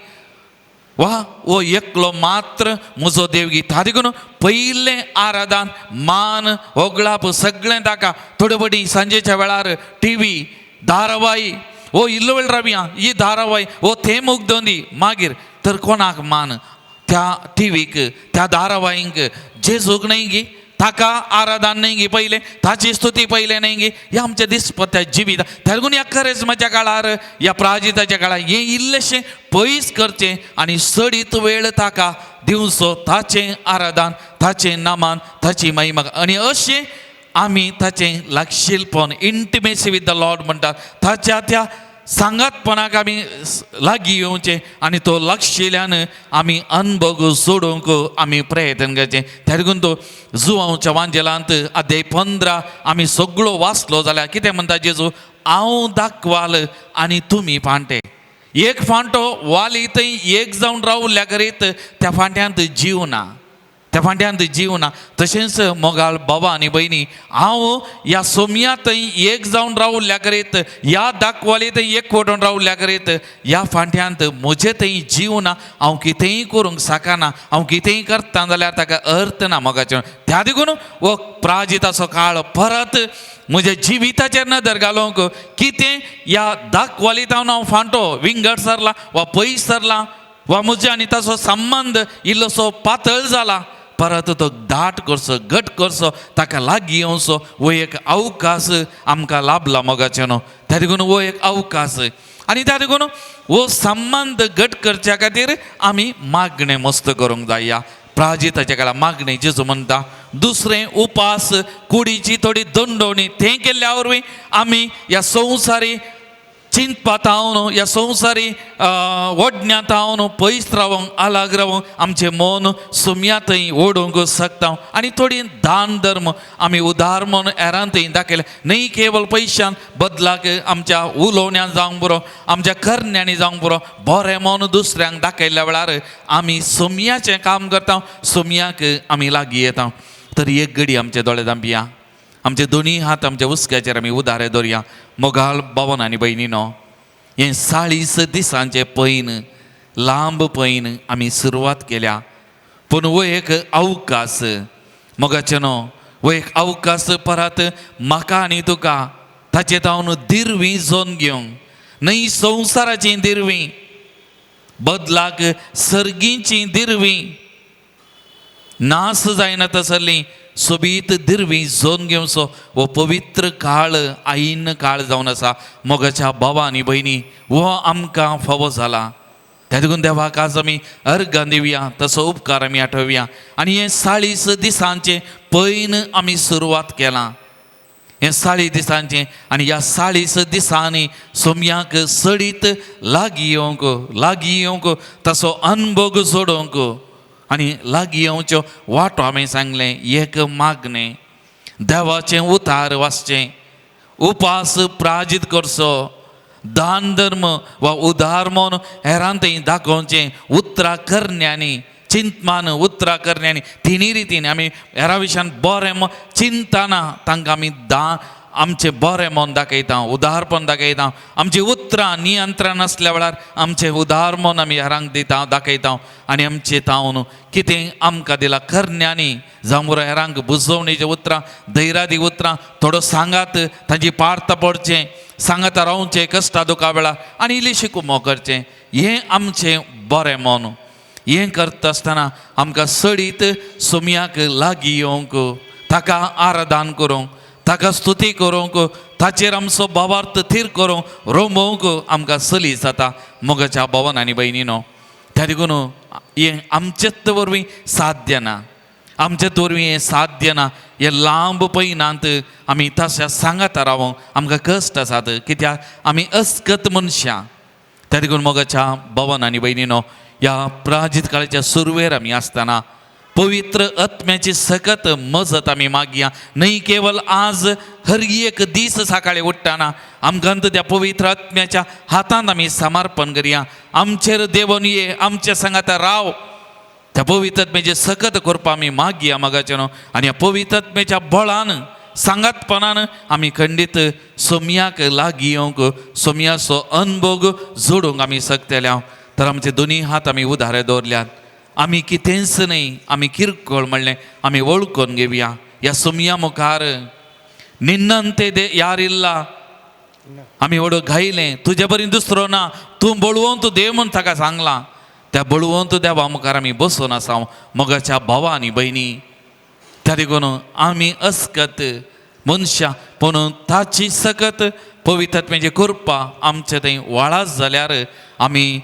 वा वो एकलो मात्र म्हजो देव गी. त्या देखून पयलें आराधन, मान, होगळाप सगळें ताका. थोडे बडी सांजेच्या वेळार टीव्ही, धारावाही, ओ इल्लो वेळ रावया, ही धारावाही, ओ थें मुग्दोवन दी, मागीर तर कोणाक मान? त्या टीव्हीक, त्या धारावाहींक. जेजूक न्हय गी, ताका आराधन न्हय गी पयलें, ताची स्तुती पयलें न्हय गी. हें आमच्या दिसपट्या जिवीत. देखून ह्या करेस्माच्या काळार, ह्या प्राजिताच्या काळार हें इल्लेशें पयस करचें आनी सडीत वेळ ताका दिवचो, ताचें आराधन, ताचें नामान, ताची महिमा. आनी अशें आमी ताचें लागशीलपण, इंटिमेसी विथ द लॉर्ड म्हणटात, ताच्या त्या सांगातपणाक आमी लागीं येवचें आनी तो लागशिल्ल्यान आमी अनभव सोडूंक आमी प्रयत्न करचें. त्या देखून तो जुवांच्या वांजेलांत अध्याय 15 आमी सगळो वाचलो जाल्यार कितें म्हणटा जेजू, हांव दाखवाल आनी तुमी फांटे. एक फांटो वाली थंय एक जावन रावल्ल्या करीत त्या फांट्यांत जीव ना, त्या फांट्यांत जीव ना. तशेंच मोगाळ बाबा आनी भयणी, हांव ह्या सोमया थंय एक जावन रावल्ल्या करीत, ह्या दाखवाली थंय एक फोटोन रावल्ल्या करीत ह्या फांट्यांत म्हजे थंय जीव ना. हांव कितेंय करूंक शकना, हांव कितेंय करता जाल्यार ताका अर्थ ना मोगाचें. त्या देखून हो प्राजिताचो काळ परत म्हज्या जिविताचेर नदर घालूंक, कितें ह्या दाखवालींत हांव फांटो विंगड सरला वा पयस सरला, वा म्हजे आनी ताचो संबंध इल्लोसो पातळ जाला, परत तो दाट करचो, घट करचो, ताका लागीं येवचो, हो एक अवकाश आमकां लाभला मोगाचें न्हू. त्या देखून हो एक अवकाश. आनी त्या देखून हो संबंध घट करच्या खातीर आमी मागणें मस्त करूंक जाय. प्राजिताच्या काळार मागणें जेजू म्हणटा. दुसरें, उपास, कुडीची थोडी दंडोवणी, तें केल्ल्या वरवीं आमी ह्या संवसारी चिंतपात हांव ह्या संवसारी वडण्यात हांव पयस रावंक आलाग रावंक आमचें मन सुमया थंय ओडूंक शकता आनी थोडी दान धर्म आमी उदार मन हेरां थंय दाखयले न्ही केवळ पयशान बदलाक आमच्या उलोवण्यान जावंक बरो आमच्या करण्यांनी जावंक बरो बरें मन दुसऱ्यांक दाखयल्या वेळार आमी सुमयाचें काम करता सुमयाक आमी लागीं येता तर एक घडी आमचे दोळे धांपिया आमचे दोनी हात आमच्या उस्क्याचेर आमी उदारे दवरया मोगाल भावन आनी भयणीनो हें 40 दिसांचे पैन लांब पैन आमी सुरवात केल्या पूण वो एक अवकाश मोगाचे न्हू वो एक अवकाश परत म्हाका आनी तुका ताचे तावन दिरवीं जोन घेवंक न्ही संवसाराची दिरवीं बदलाक सर्गीची दिरवीं नास जायना तसली सोबीत दिरवीं जोन घेवचो वो पवित्र काळ आईन काळ जावन आसा मोगाच्या भावा आनी भयणी वो आमकां फावो जाला त्या देखून देवाक आज आमी अर्गां दिवया तसो उपकार आमी आठवया आनी हे 40 दिसांचे पैन आमी सुरवात केलां हे 40 दिसांचे आनी ह्या 40 दिसांनी सोमयाक सडीत लागीं येवंक तसो अनुभव जोडोवंक आनी लागीं येवच्यो वाटो हांवें सांगलें एक मागणें देवाचें उतार वाचचें उपास प्राजीत करचो दान धर्म वा उदार मन हेरां थंय दाखोवचें उतरां करण्यांनी चिंतमान उतरां करण्यांनी तिनी रितीन आमी हेरां विशयान बरें चिंतना तांकां आमी आमचें बरें मन दाखयता उदारपण दाखयता आमची उतरां नियंत्रण आसल्या वेळार आमचें उदार मन आमी हेरांक दिता दाखयता आनी आमचें तावन कितें आमकां दिलां करण्यांनी जावं बरो हेरांक बुजोवणेचीं उतरां धैर्यादी उतरां थोडो सांगात तांची पार्थ पडचें सांगात रावचें कश्टा दुखा वेळार आनी इल्लीशी कुमो करचें हें आमचें बरें मन हें करता आसतना आमकां सडीत सुमयाक लागीं येवंक ताका आराधन करूंक ताका स्तुती करूंक ताचेर आमचो भावार्थ थीर करूंक रोमोवंक आमकां सली जाता मोगाच्या भावन आनी भयणीनो त्या देखून हें आमचेच वरवीं साध्य ना आमचेच वरवीं हें साध्य ना हे लांब पैनांत आमी तशा सांगात रावंक आमकां कश्ट आसात कित्याक आमी अस्कत मनशां त्या देखून मोगाच्या भावन आनी भयणीनो ह्या प्राजीत काळाच्या सुरवेर आमी आसतना पवित्र आत्म्याची सकत मजत आमी मागया न्ही केवळ आज हर एक दीस सकाळी उठ्ठाना आमकां त्या पवित्र आत्म्याच्या हातांत आमी समर्पण करया आमचेर देवून ये आमच्या सांगात राव त्या पवित्र आत्म्याची सकत करपा आमी मागया मागाचे न्हू आनी ह्या पवित्र आत्म्याच्या बळान सांगातपणान आमी खंडीत सोमयाक लागीं येवंक सोमयाचो अनुभव जोडूंक आमी शकतल्या तर आमचे दोनी हात आमी उदारे दवरल्यात आमी कितेंच न्ही आमी किरकोळ म्हणलें आमी वळखून घेवया ह्या सोमया मुखार निन्नंते दे यार इल्ला आमी वडो घायलें तुजे बरी दुसरो ना तूं बळवंत देव म्हूण ताका सांगलां त्या बळवंत देवा मुखार आमी बसून आसा मोगाच्या भावा आनी भयणी त्या देखून आमी अस्कत मनशां पूण ताची सकत पवित्रत्म्याची कृपा आमचे थंय वाळास जाल्यार आमी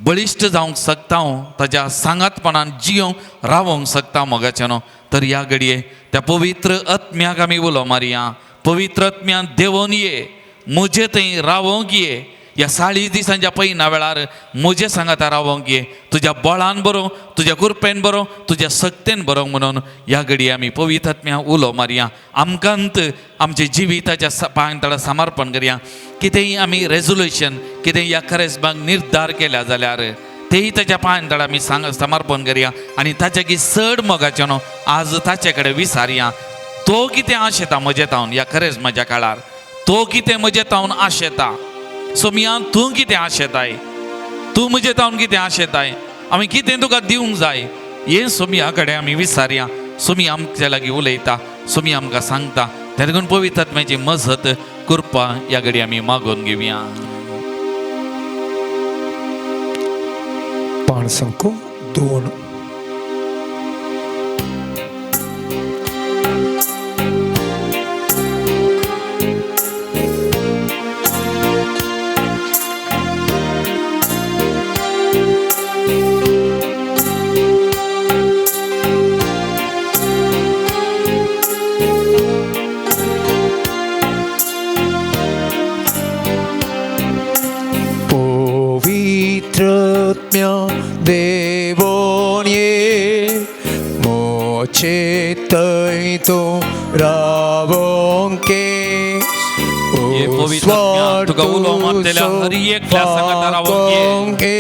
बळिश्ट जावंक शकता ताच्या सांगातपणान जियोंक रावोंक शकता मोगाचें न्हू तर ह्या घडये त्या पवित्र आत्म्याक आमी उलो मारया पवित्र आत्म्यान देवून ये म्हजे थंय रावोंक ये ह्या 40 दिसांच्या पैना वेळार म्हजे सांगात रावोंक ये तुज्या बळान बरो तुज्या कृपेन बरो तुज्या सक्तेन बरो म्हणून ह्या घडये आमी पवित्र आत्म्याक उलो मारया आमकांत आमच्या जिविताच्या पांय समर्पण करया कितेंय आमी रेजोल्युशन कितें ह्या खरेसबाग निर्धार केल्या जाल्यार तेही ताच्या पांय आमी समर्पण करया आनी ताच्या चड मोगाचें न्हू आज ताचे कडेन विचारया तो कितें आशेता म्हजे तावन ह्या खरेच म्हज्या काळार तो कितें म्हजे तावन आशेता सोमयान तूं कितें आशेताय तूं म्हजे तावन कितें आशेताय आमी कितें तुका दिवंक जाय हें सोमया कडेन आमी विचारया सोमी आमच्या लागीं उलयता सोमी आमकां सांगता त्या देखून पवित्र आत्म्याची मजत कृपा ह्या घडी आमी मागून घेवया पाण संको 2 Thank थंय तूं रावोंके ये पवित्र आत्म्या तुका उलो मारलेल्या हरी एकल्या संगता रावोंके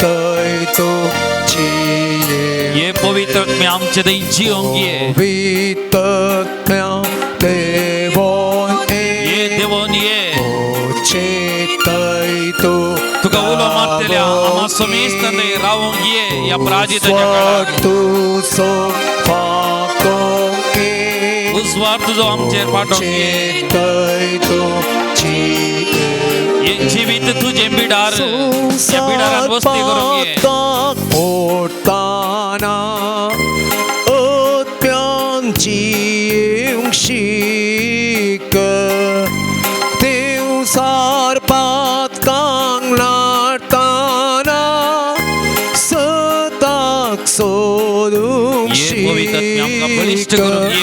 थंय तूं ये पवित्र आत्म्या आमचे थंय जियोंगे पवित्र देवोन ये देवोन ये थंय तूं तुका उलो मारलेल्या आम्हा समेस्त थंय रावोंगे या प्राजिताच्या काळार तूं सोफाकोंके उजवार तुझो आमचेर पाठोंगे थंय तूं ये जीवित तुझे बिडार या बिडारात वस्ती करूंगे पोटाना ओत्यांची शिक दिवसार पातकांग लाटताना सदाक सोदूंक ये पवित्र आत्म्या आमकां बलिश्ट करून ये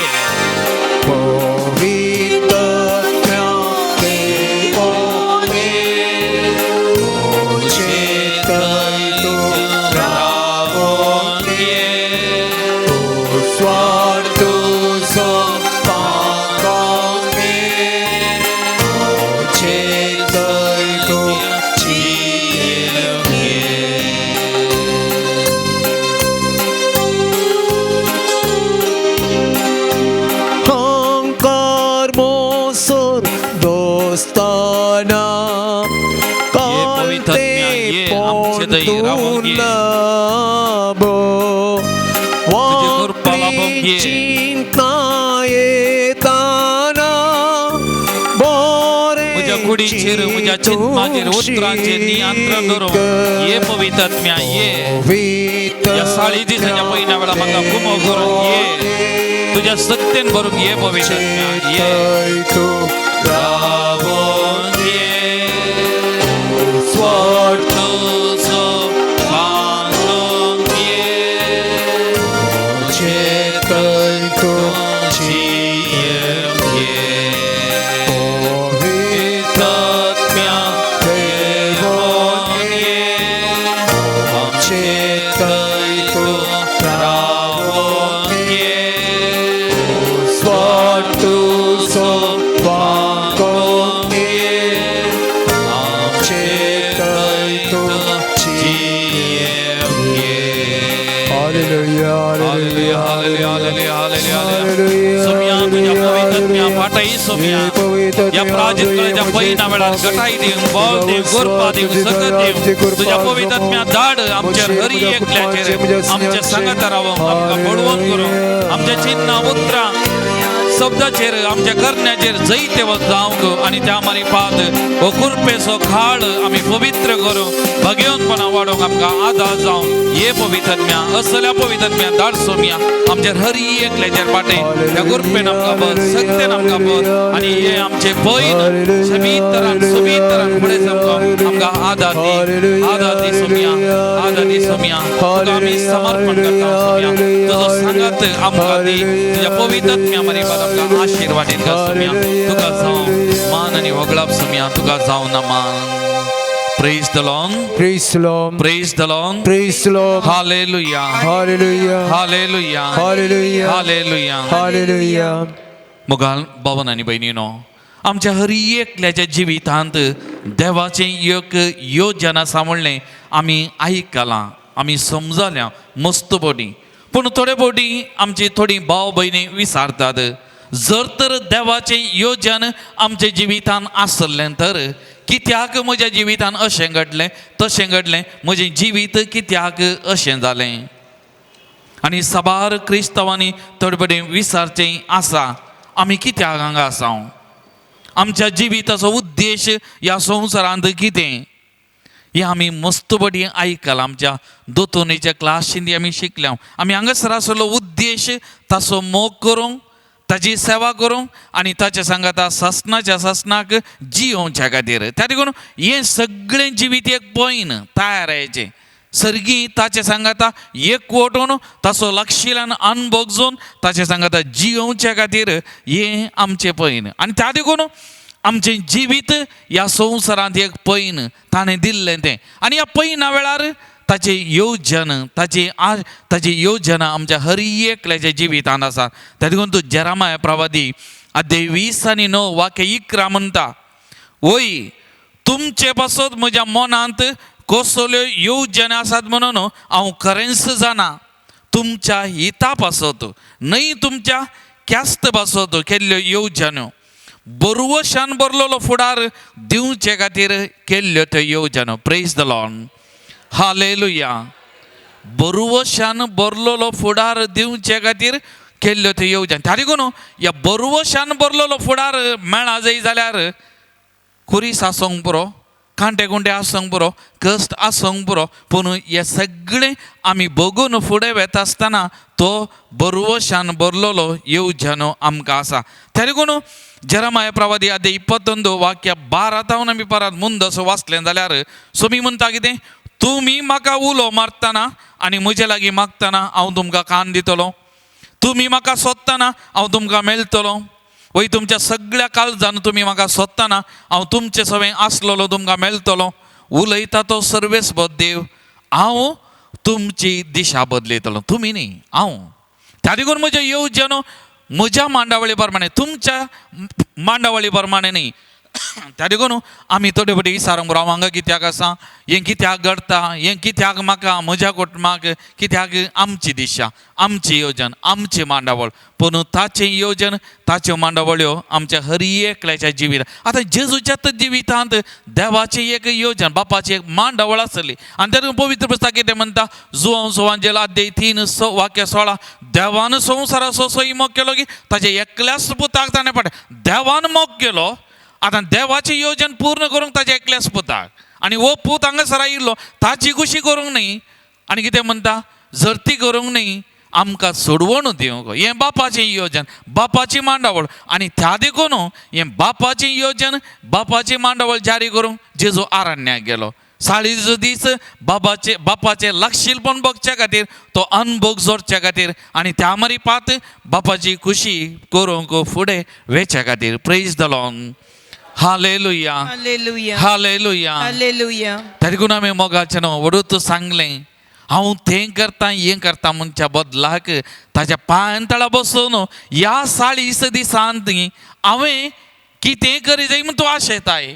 दोस्ताना पवित्र आत्म्या ये आमचे थंय रावोंगे तुझे कृपा लाभोंगे चिंता येताना म्हज्या कुडीचेर म्हज्या चिंतमाचेर उतरांचेर नियंत्रण दवरून ये पवित्र आत्म्या ये या साळी दिसाच्या पयल्या वेळा म्हाका गुमो करून ये तुझ्या सत्तेन भरूंक ये पवित्र आत्म्या ये रावोंगे स्वार्थ तुझो पांगोंगे थंय तूं जियोंगे पवित्र आत्म्या देवोंगे आमचे थंय तूं रावोंगे स्वार्थ तुझो या प्राजित कळेच्या पैना वेळार गटाई दिवंक बोल दिवंक गोरपा दिवंक सकत दिवंक तुझ्या पवित्र आत्म्या धाड आमचेर हरी एकल्याचेर आमच्या संगत रावंक आमकां बळवंत करूंक आमच्या चिन्ना उतरां शब्दाचेर आमच्या करण्याचेर जैते जावंक आनी त्या मारी पात हो कुरपेचो खाड आमी पवित्र करूंक भगवंतपणा वाडोवंक आमकां आदार जावं ये पवित्र आत्म्या असल्या पवित्र आत्म्या धाड सोम्या आमचेर हरी एकल्याचेर पाटे त्या कुरपेन आमकां बर सत्तेन आमकां बर आनी हे आमचे पैन समीतरान फुडें सरपाक आमकां आदार दी सोम्या आदार दी सोम्या तुका आमी समर्पण करता सोम्या तुजो सांगात आमकां दी तुज्या पवित्र आत्म्या मारी पात आमकां आशिर्वादीत कर सोम्या तुका जावं मान आनी वगळाप सोम्या तुका जावं ना मान Praise the Lord. Praise the Lord. Praise the Lord. Praise the Lord. Hallelujah. Hallelujah. Hallelujah. Hallelujah. Hallelujah. Hallelujah. मुघाल भावन आनी भयणीनो आमच्या हर एकल्याच्या जिवितांत देवाचें एक योजना आसा म्हणलें आमी आयकलां आमी समजल्या मस्त बडी पूण थोडे बडी आमची थोडी भाव भयणी विचारतात जर तर देवाचें योजन आमच्या जिवितांत आसलें तर कित्याक म्हज्या जिवितांत अशें घडलें तशें घडलें म्हजें जिवीत कित्याक अशें जालें आनी साबार क्रिस्तांवांनी थोडे विचारचें आसा आमी कित्याक हांगा आसा आमच्या जिविताचो उद्देश ह्या संवसारांत कितें हें आमी मस्त बडी आयकलां आमच्या दोतोनेच्या क्लासींत आमी शिकल्या आमी हांगासर आसलो उद्देश ताचो मोग करूंक ताची सेवा करूंक आनी ताच्या सांगाता ससनाच्या ससनाक जियोवच्या खातीर त्या देखून हें सगळें जिवीत एक पयन तयार यायचें सर्गी ताचे सांगाता एक वटून ताचो लागशिलान अनुभव घेवन ताचे सांगाता जियोवच्या खातीर हें आमचें पयन आनी त्या देखून आमचें जिवीत ह्या संवसारांत एक पयन ताणें दिल्लें तें आनी ह्या पैना वेळार ताचे येवजन ताची येवजन आमच्या हर एकल्याच्या जिवितांत आसा. तातूंत तूं जेरामाया प्रवादी अध्याय 20:9 वाक्य 11 म्हणटा, वय तुमचे पासत म्हज्या मनांत कसल्यो येवजन आसात म्हणून हांव खरेंच जाणा. तुमच्या हिता पासत न्हय तुमच्या क्यास्त पासत केल्ल्यो येवजण्यो, बरवशान बरलोलो फुडार दिवचे खातीर केल्ल्यो त्यो येवजण्यो. Praise the Lord. हालेलुया. बरवशान बरलोलो फुडार दिवचे खातीर केल्ल्यो त्यो येवजण. त्या देखून ह्या बरवशान बरलोलो फुडार मेळा जाय जाल्यार खुरीस आसोंक पुरो, कांटे कुंटे आसोंक पुरो, कश्ट आसोंक पुरो, पूण हे सगळें आमी बघून फुडें वेता आसतना तो बरवशान बरलोलो येवजणो आमकां आसा. त्या देखून जेरामाया प्रवादी अध्याय 21 वाक्य 12 आमी परत मुंद असो वाचलें जाल्यार सोमी म्हणटा कितें, तुमी म्हाका उलो मारतना आनी म्हजे लागीं मागतना हांव तुमकां कान दितलो. तुमी म्हाका सोदतना हांव तुमकां मेळटलो. वय तुमच्या सगळ्या काळजान तुमी म्हाका सोदतना हांव तुमचे सवें आसलोलो तुमकां मेळटलो. उलयता तो सर्वेस्पद देव, हांव तुमची दिशा बदलयतलो. तुमी न्ही, हांव. त्या देखून म्हज्यो येवजणो म्हज्या मांडावळी प्रमाणे, तुमच्या मांडावळी प्रमाणे न्ही. त्या देखून आमी थोडे फावटी विचारूंक बरो, हांव हांगा कित्याक आसा, हें कित्याक घडटा, हें कित्याक म्हाका, म्हज्या कुटुंबाक कित्याक, आमची दिशा, आमची येवजण, आमची मांडावळ. पूण ताचें येवजण, ताच्यो मांडावळ्यो आमच्या हर एकल्याच्या जिवितांत. आतां जेजूच्या जिवितांत देवाची एक येवजण, बापाची एक मांडावळ आसली. आनी त्या पवित्र पुस्तक कितें म्हणटा, जुवांजेल अध्याय 3 वाक्य 16, देवान संवसार असो मोग केलो की ताचे एकल्याच पुताक ताणें पाठयलो. देवान मोग केलो, आतां देवाची येवजण पूर्ण करूंक ताच्या एकल्याच पुताक, आनी हो पूत हांगासर आयिल्लो ताची खुशी करूंक न्ही, आनी कितें म्हणटा, झर्ती करूंक न्ही, आमकां सोडवण दिवंक. हें बापाचें येवजण, बापाची मांडावळ. आनी त्या देखून हें बापाचें येवजण, बापाची मांडावळ जारी करूंक जेजू आरण्याक गेलो. 40 दीस बापाचें लागशीलपण बघच्या खातीर, तो अनभोग जोडच्या खातीर, आनी त्या मारी पात बापाची खुशी करूंक फुडें वेच्या खातीर. Praise the Lord. Hallelujah. Hallelujah. Hallelujah. Hallelujah. त्या देखून आमी मोगाचें वडूत सांगलें, हांव तें करता हें करता म्हणच्या बदलाक ताच्या पांयां तळा बसून ह्या 40 दिसांत हांवें कितें करी जाय म्हूण तूं आशेताय.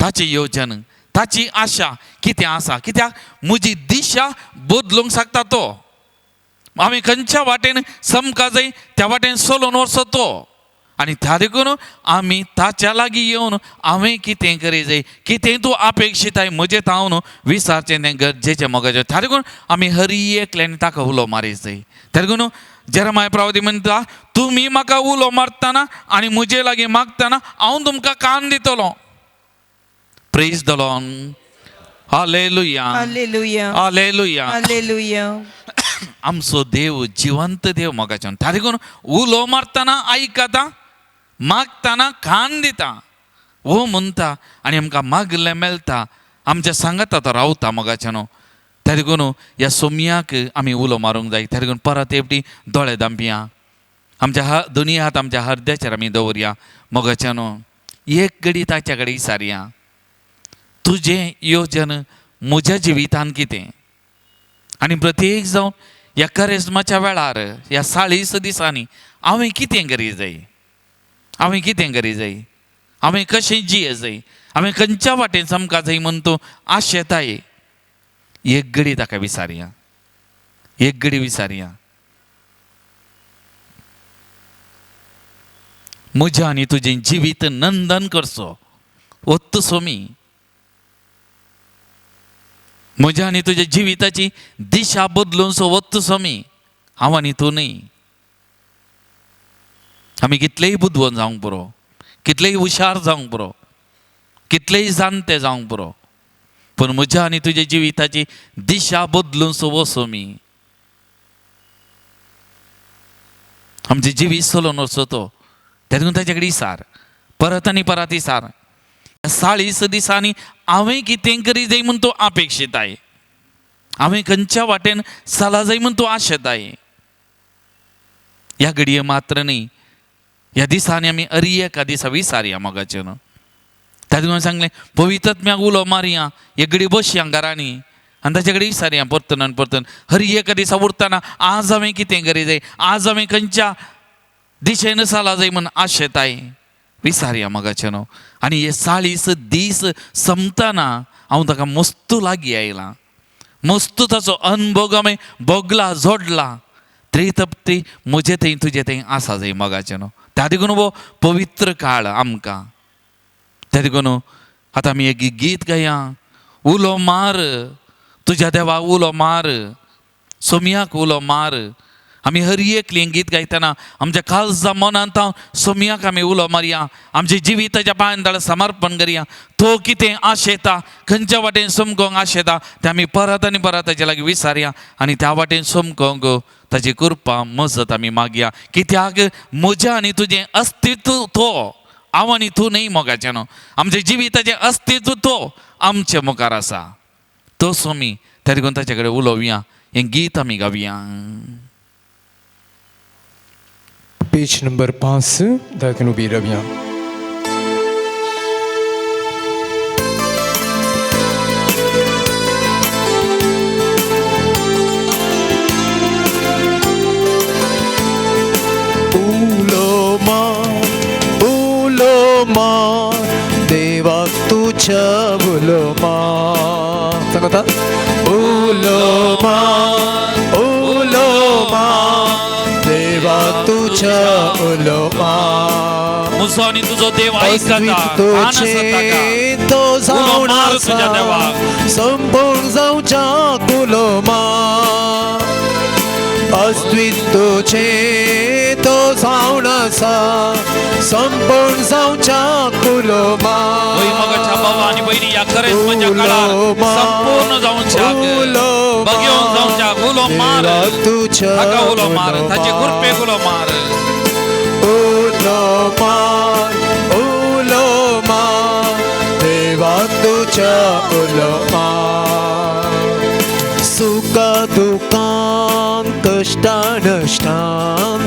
ताची येवजण, ताची आशा कितें आसा, कित्याक म्हजी दिशा बदलूंक शकता तो. हांवें खंयच्या वाटेन समका जाय त्या वाटेन चलोवन वचो तो. आनी त्या देखून आमी ताच्या लागीं येवन हांवें कितें करी जाय, कितें तूं अपेक्षीताय म्हजें हांव विचारचें तें गरजेचें मोगाचें. त्या देखून आमी हर एकल्यान ताका उलो मारीत जाय. त्या देखून जेरामाया प्रवादी म्हणटा, तुमी म्हाका उलो मारतना आनी म्हजे लागीं मागतना हांव तुमकां कान दितलो. Praise the Lord. Hallelujah. Hallelujah. Hallelujah. Hallelujah. आमचो देव जिवंत देव मोगाचें. त्या देखून उलो मारतना आयकता, मागतना कान दिता. हो म्हणटा आनी आमकां मागलें मेळटा, आमच्या सांगाता तो रावता मोगाचें न्हू. त्या देखून ह्या सोमयाक आमी उलो मारूंक जाय. त्या देखून परत एवटी दोळे धांपया, आमच्या दोनी हात आमच्या हृदयाचेर आमी दवरया मोगाचें न्हू. एक घडी ताच्या कडेन विचारया, तुजें येवजण म्हज्या जिवितांत कितें. आनी प्रत्येक जावन ह्या करेजमाच्या वेळार, ह्या 40 दिसांनी हांवें कितें करी जाय, हांवें कितें करी जाय, हांवें कशें जिये जाय, हांवें खंयच्या वाटेन समका जाय म्हूण तूं आशेताय. एक घडी ताका विचारया, एक घडी विचारया. म्हजें आनी तुजें जिवीत नंदन करचो ओत्त सोमी. म्हज्या आनी तुज्या जिविताची दिशा बदलून सो वत्त सोमी. हांव आनी तूं न्ही. आमी कितलेय बुदवंत जावंक पुरो, कितलेय हुशार जावंक पुरो, कितलेय जाणते जावंक पुरो, पूण म्हज्या आनी तुज्या जिविताची दिशा बदलून सो वसोमी. आमचें जिवीत चलोवन वचो तो. त्या देखून ताचे कडेन विचार, परत आनी परत विचार, 40 दिसांनी हांवें कितें करी जाय म्हूण तूं अपेक्षीताय, हांवें खंयच्या वाटेन चला जाय म्हूण तूं आशेताय. ह्या घडये मात्र न्ही, ह्या दिसांनी आमी एका दिसा विचारया मोगाचें न्हू. त्या देखून सांगलें, पवित्रात्म्याक उलो मारया, एक घडी बसया घरांनी आनी ताचे कडेन विचारया परतून आनी परतून हरी एका दिसा उरतना आज हांवें कितें करी जाय, आज हांवें खंयच्या दिशेन चला जाय म्हूण आशेताय विचारया मोगाचे न्हू. आनी हे 40 दीस संपतना हांव ताका मस्तू लागीं आयलां, मस्तू ताचो अनुभव हांवें भोगला जोडला. तरी तपती म्हजे थंय तुजे थंय आसा जाय मोगाचे न्हू. त्या देखून हो पवित्र काळ आमकां. त्या देखून आतां आमी एक गीत गाया, उलो मार तुज्या देवा उलो मार, सोमयाक उलो मार. आमी हर एकली गीत गायतना आमच्या काळजा मनांत हांव सोमयाक आमी उलो मारया, आमचे जिविताच्या पांयदाळ समर्पण करया. तो कितें आशेता, खंयच्या वाटेन समकोंक आशेता तें आमी परत आनी परत ताचे लागीं विचारया आनी त्या वाटेन समकोंक ताची कृपा मजत आमी मागया. कित्याक म्हजें आनी तुजें अस्तित्व तो, हांव आनी तूं न्ही मोगाचें न्हू. आमच्या जिविताचें अस्तित्व तो आमचे मुखार आसा. तो सोमी त्या देखून ताचे कडेन उलोवया, हें गीत आमी गावया. पेज नंबर 5, देखून उबी रवया. उलो मार देवाक तुझ्या उलो मार. सांगता उलो मार देवाक तुझ्या उलो मार. मुसो आनी तुजो देव आयकता, कान आसा ताका. तो उलो जावन मार तुज्या आसा देवाक. संपूर्ण जावच्या उलो मार. अस्तित्वचे तो जावन आसा संपूर्ण जावच्या उलो मार. वय मोगाच्या बाबा आनी भयणी ह्या खरेंच म्हज्या काळार संपूर्ण जावच्याक, बगेवन जावच्याक उलो मार. ताका उलो मार, ताचे कृपेक उलो मार. उलो मार देवाक तुझ्या उलो मार. सुख दुकान कष्टा नष्टान,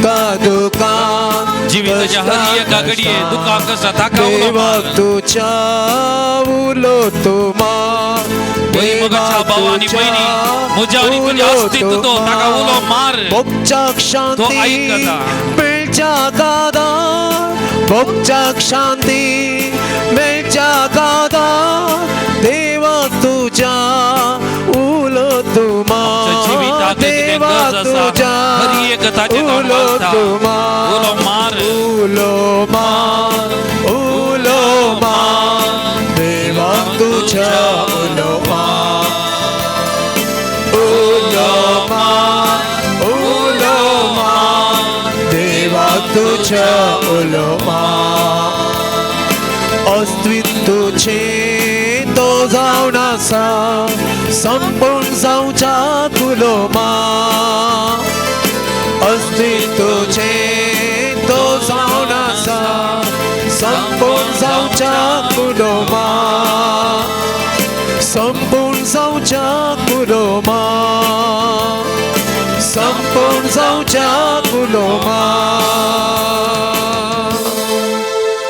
सुखा दुकान जिविताच्या हर एका घडये दुखा कसा ताका उलो मार. देवाक तुझ्या उलो तू मार. वय मोगाच्या बाबा आनी भयणी म्हज्या आनी तुज्या अस्तित्व तो ताका उलो मार. मोक्षाक शांती तो आयकता. मेळच्या गादा, मोक्षाक शांती मेळच्या गादा देवाक तुझ्या उलो तू मार. जिविताक कितें गरज आसा हर एक ताचे तोंड वाचता. उलो मार. उलो मार देवाक तुझ्या उलो मार. उलो मार देवाक तुझ्या उलो मार. अस्तित्वचे तो जावन आसा संपूर्ण जावच्या उलो मार. अस्तित्वचे तो जावन आसा संपूर्ण जावच्या उलो मार. संपूर्ण जावच्या उलो मार. संपूर्ण जावच्या उलो मार.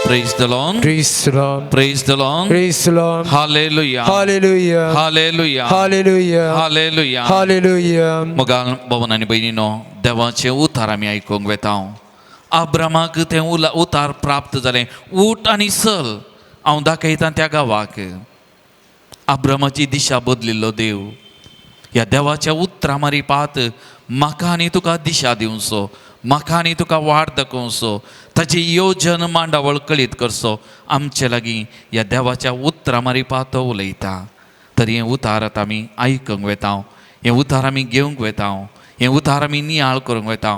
Praise the Lord. Praise the Lord. Praise the Lord. Praise the Lord. Hallelujah. Hallelujah. Hallelujah. Hallelujah. Hallelujah. Hallelujah. मोगाल भवन आनी भयणीनो, देवाचे उतार आमी आयकूंक वेता. अब्रामाक तें उतार प्राप्त जालें. ऊठ आनी चल, हांव दाखयतां त्या गांवाक. अब्रामाची दिशा बदलिल्लो देव. ह्या देवाच्या उतरां मारी पात म्हाका आनी तुका दिशा दिवचो, म्हाका आनी तुका वाट दाखोवचो, ताची येवजन मांडावळ कळीत करचो. आमचे लागीं ह्या देवाच्या उतरां मारी पात उलयता. तर हें उतार आतां आमी आयकूंक वेता, हें उतार आमी घेवंक वेता, हें उतार आमी नियाळ करूंक वेता.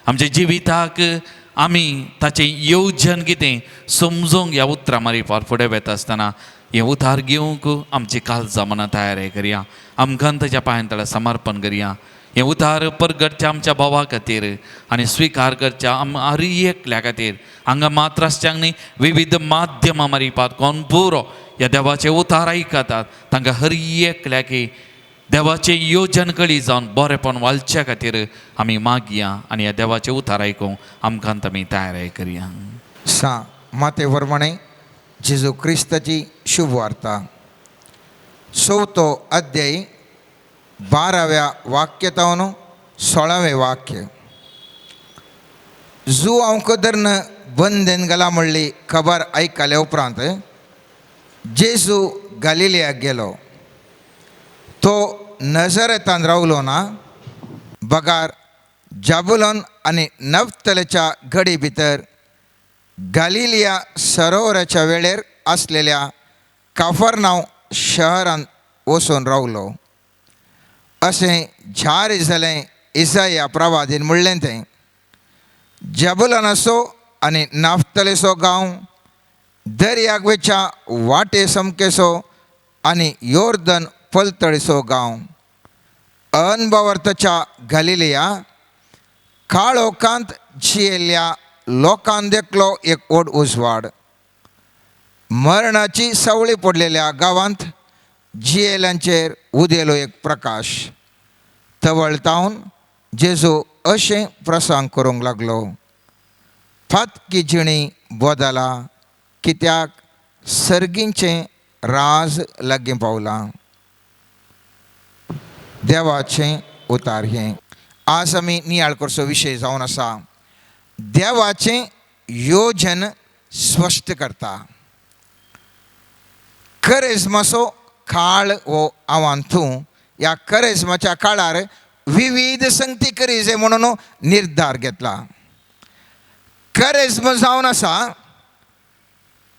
आमच्या जिविताक आमी ताचें येवजन कितें समजूंक ह्या उतरां मारी पात फुडें वेता आसतना हें उतार घेवंक आमची काळजां मनां तयारी करया. आमकां ताच्या पांयतळा समर्पण करया. हें उतार परगटच्या आमच्या भावा खातीर आनी स्विकार करच्या हर एकल्या खातीर हांगा मात्र आसच्यांक न्ही, विविध माध्यमां मारी पात कोण पुरो ह्या देवाचे उतार आयकतात तांकां हर एकल्याक देवाचें येवजन कळी जावन बरेपण वालच्या खातीर आमी मागया आनी ह्या देवाचे उतार आयकूंक आमकां आमी तयारी करया. माते वर्मणे जेजू क्रिस्ताची शुभ वार्ता. चवथो अध्याय 12व्या वाक्यतावन 16वें वाक्य. जो हांव कदरन बंदेन गेला म्हणली खबर आयकल्या उपरांत जेजू गलिलेयाक गेलो. तो नजरेतान रावलो ना. बगार जाबुलोन आनी नफ्तलेच्या गडी भितर गलिलिया सरोवराच्या वेळेर आसलेल्या काफरनाव शहरांत वचून रावलो. अशें झार जालें इसाया प्रवादीन म्हणलें तें. जबुलनाचो आनी नाफ्तलेचो गांव, दर्याक वेच्या वाटे समकेचो आनी योर्दन पलतळीचो गांव, अनबवर्तच्या गलिलिया, काळोखांत जियेल्ल्या लोकांक देखलो एक व्हड उजवाड, मरणाची सवळी पडलेल्या गांवांत जियेल्यांचेर उदेलो एक प्रकाश. तवळतावन जेजू अशें प्रसंग करूंक लागलो. फातकी जिणी बदला, कित्याक सर्गींचें राज लागीं पावलां. देवाचें उतार हें. आज आमी नियाळ करचो विशय जावन आसा देवाचें योजन स्पश्ट करता. करिज्माचो काळ हो आवांतू. ह्या करिज्माच्या काळार विविध संगती करीजे म्हणून निर्धार घेतला. करिज्मा जावन आसा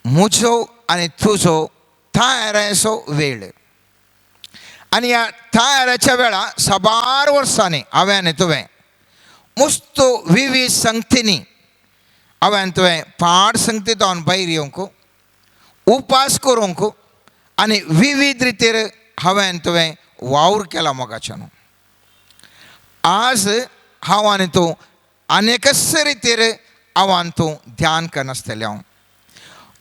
म्हजो आनी तुजो थायरायचो वेळ. आनी ह्या थायराच्या वेळा साबार वर्सांनी हांवें तुवें मस्तो विविध संगतींनी हांवें तुवें पाड संगतींतल्यान भायर येवंक, उपास करूंक आनी विविध रितीर हांवें तुवें वावर केला मोगाच्यान. आज हांव आनी तूं अनेकच रितीर हांव तूं ध्यान करनासतलें. हांव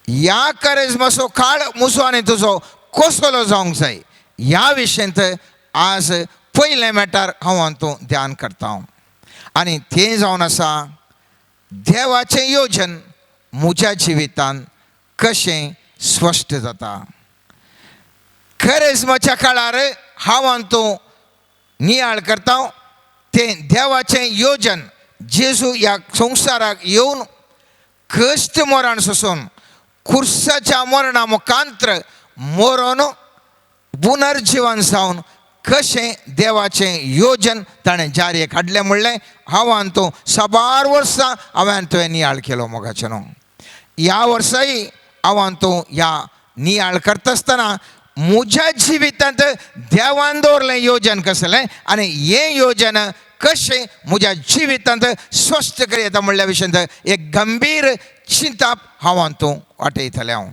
ह्या करिज्माचो काळ म्हजो आनी तुजो कसलो जावंक जाय ह्या विशयांत आज पयले मॅटर हांव तूं ध्यान करता. आनी तें जावन आसा देवाचें योजन म्हज्या जिवितांत कशें स्पश्ट जाता. करिज्माच्या काळार हांव तूं नियाळ करता तें देवाचें योजन जेजू ह्या संवसाराक येवन कश्ट मरण सोसून खुर्साच्या मरणा मुखांत्र मरून पुनर्जीवन जावन कशें देवाचें योजन ताणें जारेक हाडलें म्हणलें हांव तूं साबार वर्सां हांवें तुवें नियाळ केलो मोगाचें. ह्या वर्साय हांव तूं ह्या नियाळ करता आसतना म्हज्या जिवितांत देवान दवरलें योजन कसलें आनी हें योजन कशें म्हज्या जिवितांत स्पश्ट करी येता म्हणल्या विशयांत एक गंभीर चिंता हांव तूं वाटयतलें. हांव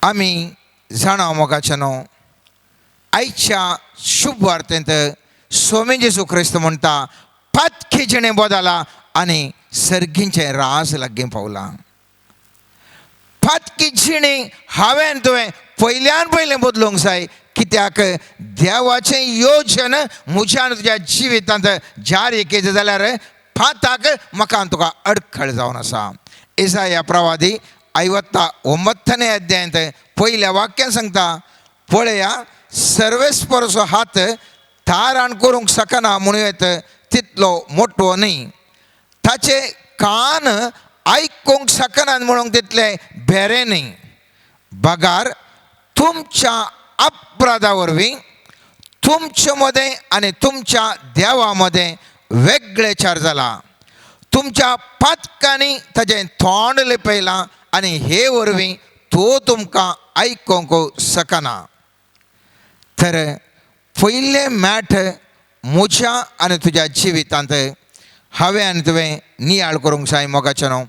आमी जाणा मोगाचें न्हू, आयच्या शुभ वार्तेंत स्वामी जेजू क्रिस्त म्हणटा फातकी जिणें बदला आनी सर्गींचें राज लागीं पावलां. फातकी जिणी हांवें तुवें पयल्यान पयलें बदलूंक जाय. कित्याक देवाचें योजन म्हज्या आनी तुज्या जिवितांत जारी केलें जाल्यार फाताक म्हाका तुका अडखळ जावन आसा. इसाया प्रवादी 59 अध्यायांत पयल्या वाक्यान सांगता, पळया सर्वेस्परचो हात थाराण करूंक शकना म्हणून तितलो मोठो न्ही, ताचे कान आयकूंक शकनात म्हणून तितले बेरे न्ही. बगार तुमच्या अपराधा वरवीं तुमचे मदें आनी तुमच्या देवा मदें वेगळेचार जाला. तुमच्या पातकांनी ताजें तोंड लिपयलां आनी हे वरवीं तो तुमकां आयकूंक शकना. तर पयलें मॅट म्हज्या आनी तुज्या जिवितांत हांवें आनी तुवें नियाळ करूंक जाय मोगाचें न्हू.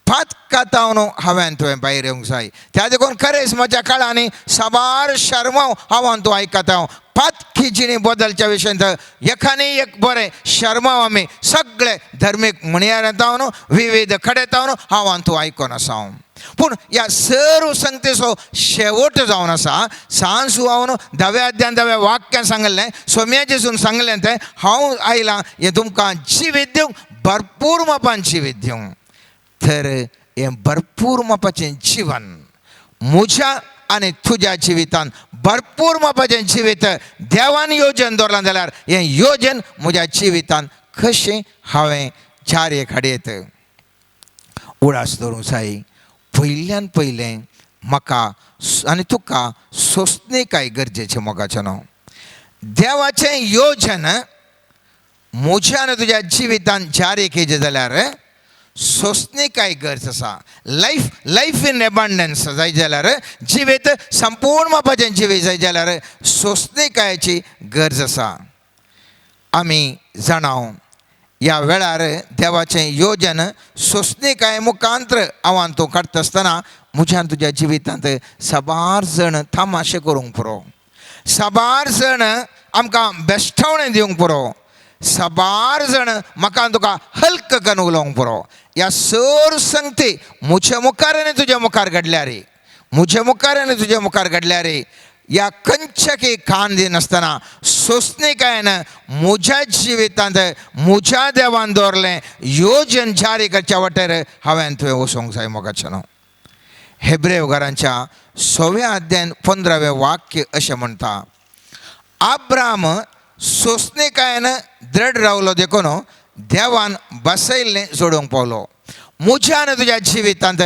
फातकातावन हांवें तुवें भायर येवंक जाय. त्या देखून करिज्माच्या काळांनी साबार शर्माव हांव तूं आयकता. फातकी जिणी बदलच्या विशयांत एखादी एक बरें शर्माव आमी सगळे धर्मीक म्हणयार येता विविध कडेन येता हांव तूं आयकून आसा. पूण ह्या सर्व संगतीचो शेवट जावन आसा सांज हांव 10व्या अध्यायान 10व्या वाक्यान सांगलें, सोम्या जेजून सांगलें तें हांव आयलां हें तुमकां जिवीत दिवंक, भरपूर मापान जिवीत दिवंक. तर हें भरपूर मापाचें जिवन म्हज्या आनी तुज्या जिवितान भरपूर मापाचें जिवीत देवान योजन दवरलां जाल्यार हें योजन म्हज्या जिवितान कशें हांवें जारेक हाडयत. उडास दवरूंक जाय. पयल्यान पयलें म्हाका आनी तुका सोंसणेकाय गरजेचें मोगाचें न्हू. देवाचें योजन म्हज्या आनी तुज्या जिवितान जारेक येयचें जाल्यार सोंसणेकाय गरज आसा. लायफ इन एबंडन्स जाय जाल्यार जिवीत संपूर्ण मापाचें जिवीत जाय जाल्यार सोंसणेकायची गरज आसा. आमी जाणाव ह्या वेळार देवाचें योजन सोंसणेकाय मुखांतर आव्हान तूं काडटा आसतना म्हज्या तुज्या जिवितांत साबार जण तमाशे करूंक पुरो, साबार जण आमकां बेश्टावणें दिवंक पुरो, साबार जण म्हाका तुका हल्क करून उलोवंक पुरो. ह्या सर संगती म्हज्या मुखार आनी तुज्या मुखार घडल्या रे, म्हज्या मुखार आनी तुज्या मुखार घडल्या रे. ह्या खंयच्याकय कान दिनासतना सोंसणेकायन म्हज्या जिवितांत म्हज्या देवान दवरलें योजन जारी करच्या वाटेर हांवें थंय वचूंक जाय मोगाचें न्हू. हेब्रेवकारांच्या 6व्या अध्यायान 15वें वाक्य अशें म्हणटा, अब्राम सोंसणेकायन दृढ रावलो देखून देवान बसयल्लें जोडूंक पावलो. म्हज्या आनी तुज्या जिवितांत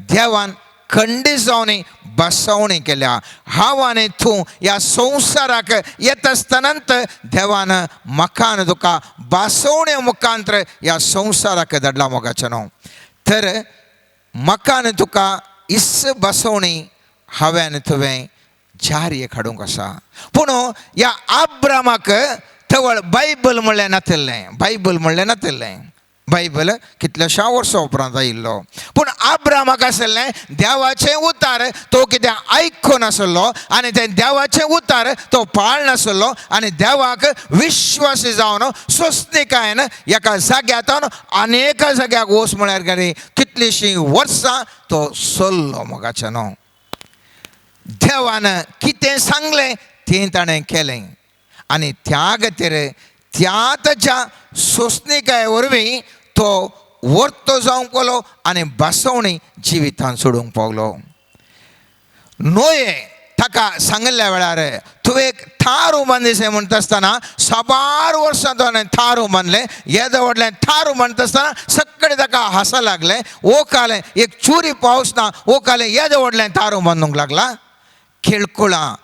देवान खंडीत जावन बसवणी केल्या. हांव आनी तूं ह्या संवसाराक येता आसतनांत देवान म्हाका आनी तुका बसवणे मुखांतर ह्या संवसाराक धाडला मोगाचें न्हू. तर म्हाका आनी तुका इस बसवणी हांवें आनी तुवें जारयेक हाडूंक आसा. पूण ह्या अब्रामाक थवळ बायबल म्हणलें नातिल्लें, बायबल म्हणलें नातिल्लें. बायबल कितल्याशा वर्सां उपरांत आयिल्लो. पूण अब्रामाक आसलें देवाचें उतार तो कितें आयकून नासलो आनी तें देवाचें उतार तो पाळनासलो आनी देवाक विश्वासी जावन सोंसणेकायन एका जाग्यातावन अनेक जाग्याक वच म्हळ्यार घरी कितलींशीं वर्सां तो चल्लो मोगाचें न्हू. देवान कितें सांगलें तें ताणें केलें आनी त्या खातीर त्या ताच्या सोंसणेकाय वरवीं तो वर्तो जावंक पावलो आनी बसवणी जिवितांत सोडूंक पावलो. नोये ताका सांगल्या वेळार तूं एक थारू बांदिशें म्हणटा आसतना साबार वर्सां तो थारू बांदलें. येदें व्हडलें थारू म्हणटा आसतना सगळें ताका हांसा लागलें. ओकालें एक चुरी पावस ना, ओकालें येदें व्हडलें थारू बांदूंक लागला. खेळकुळां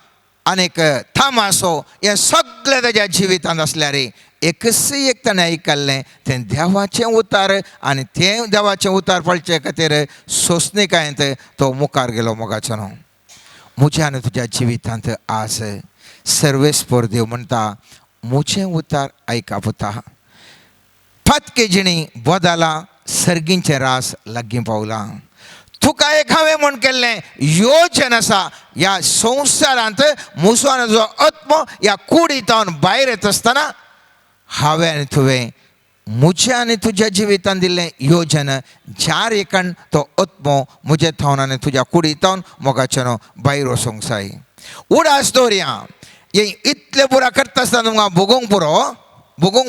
आनीक थामासो हें सगळें ताच्या जिवितांत आसल्यार एकच एक ताणें आयकल्लें तें देवाचें उतार आनी तें देवाचें उतार पळचे खातीर सोंसणेकायेंत तो मुखार गेलो मोगाचें न्हू. म्हज्या आनी तुज्या जिवितांत आज सर्वेस्पर देव म्हणटा म्हजें उतार आयका पुता. फातके जिणी बोदाला सर्गींचें रास लागीं पावलां. तुका एक हांवें म्हण केल्लें योजन आसा. ह्या संवसारांत मुसोन जो आत्मो ह्या कुडींतावन भायर येता आसतना हांवें आनी तुवें म्हज्या आनी तुज्या जिवितांत दिल्लें योजन ज्यार एकान तो आत्मो म्हजे थावन आनी तुज्या कुडींतावन मोगाचें न्हू भायर वचूंक जाय. उडास दवरया. हे इतलें पुरा करता आसतना तुमकां भोगूंक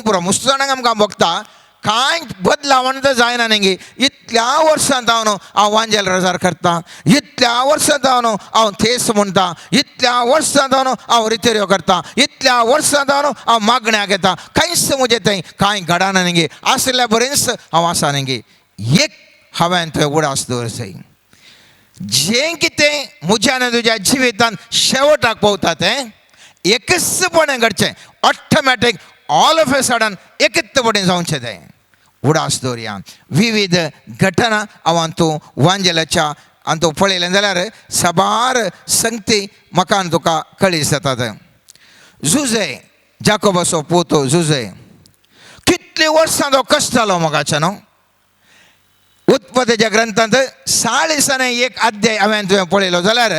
पुरो मुस्त जाणांक आमकां भोगता कांय बदलावण तर जायना न्ही. इतल्या वर्सां जावन हांव वांजेल रजार करतां, इतल्या वर्सां जावन हांव थेस म्हणटा, इतल्या वर्सां जावन हांव रितेऱ्यो करतां, इतल्या वर्सां जावन हांव मागण्याक येता. कांयच म्हजें थंय कांय घडना न्ही. आसल्या बरेंच हांव आसा न्ही. एक हांवें थंय उडास दवर जाय. जें कितें म्हज्या आनी तुज्या जिवितांत शेवटाक पावता तें एकचपणें घडचें. Automatic all of a sudden एकत्तपणें जावचें तें. उडास दवरया. विविध घटना हांव तूं वांजेलाच्या आनी तूं पळयलें जाल्यार साबार संगती म्हाका आनी तुका कळीस जातात. जुजे जाकोबाचो पोतो जुजे कितलीं वर्सां तो कश्ट जालो मोगाचें न्हू. उत्पत्तीच्या ग्रंथांत 6 दिसांनी एक अध्याय हांवें तुवें पळयलो जाल्यार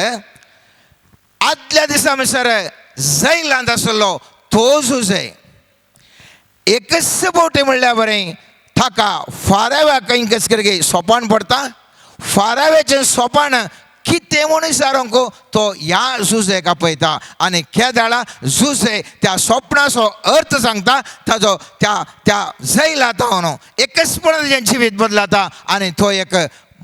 आदल्या दिसा म्हणसर जैलांत आसलो तो जुजे एकच बोटे म्हणल्यार बरें ताका फाराव्या कंकस करगे सोपान पडटा. फाराव्याचें सोपान कितें म्हूण विचारूंक तो ह्या जुजेक आपयता आनी केदाळा जुजे त्या सोपणाचो अर्थ सांगता. ताजो त्या जैलात हांव एकचपणान तेजें जिवीत बदलाता आनी तो एक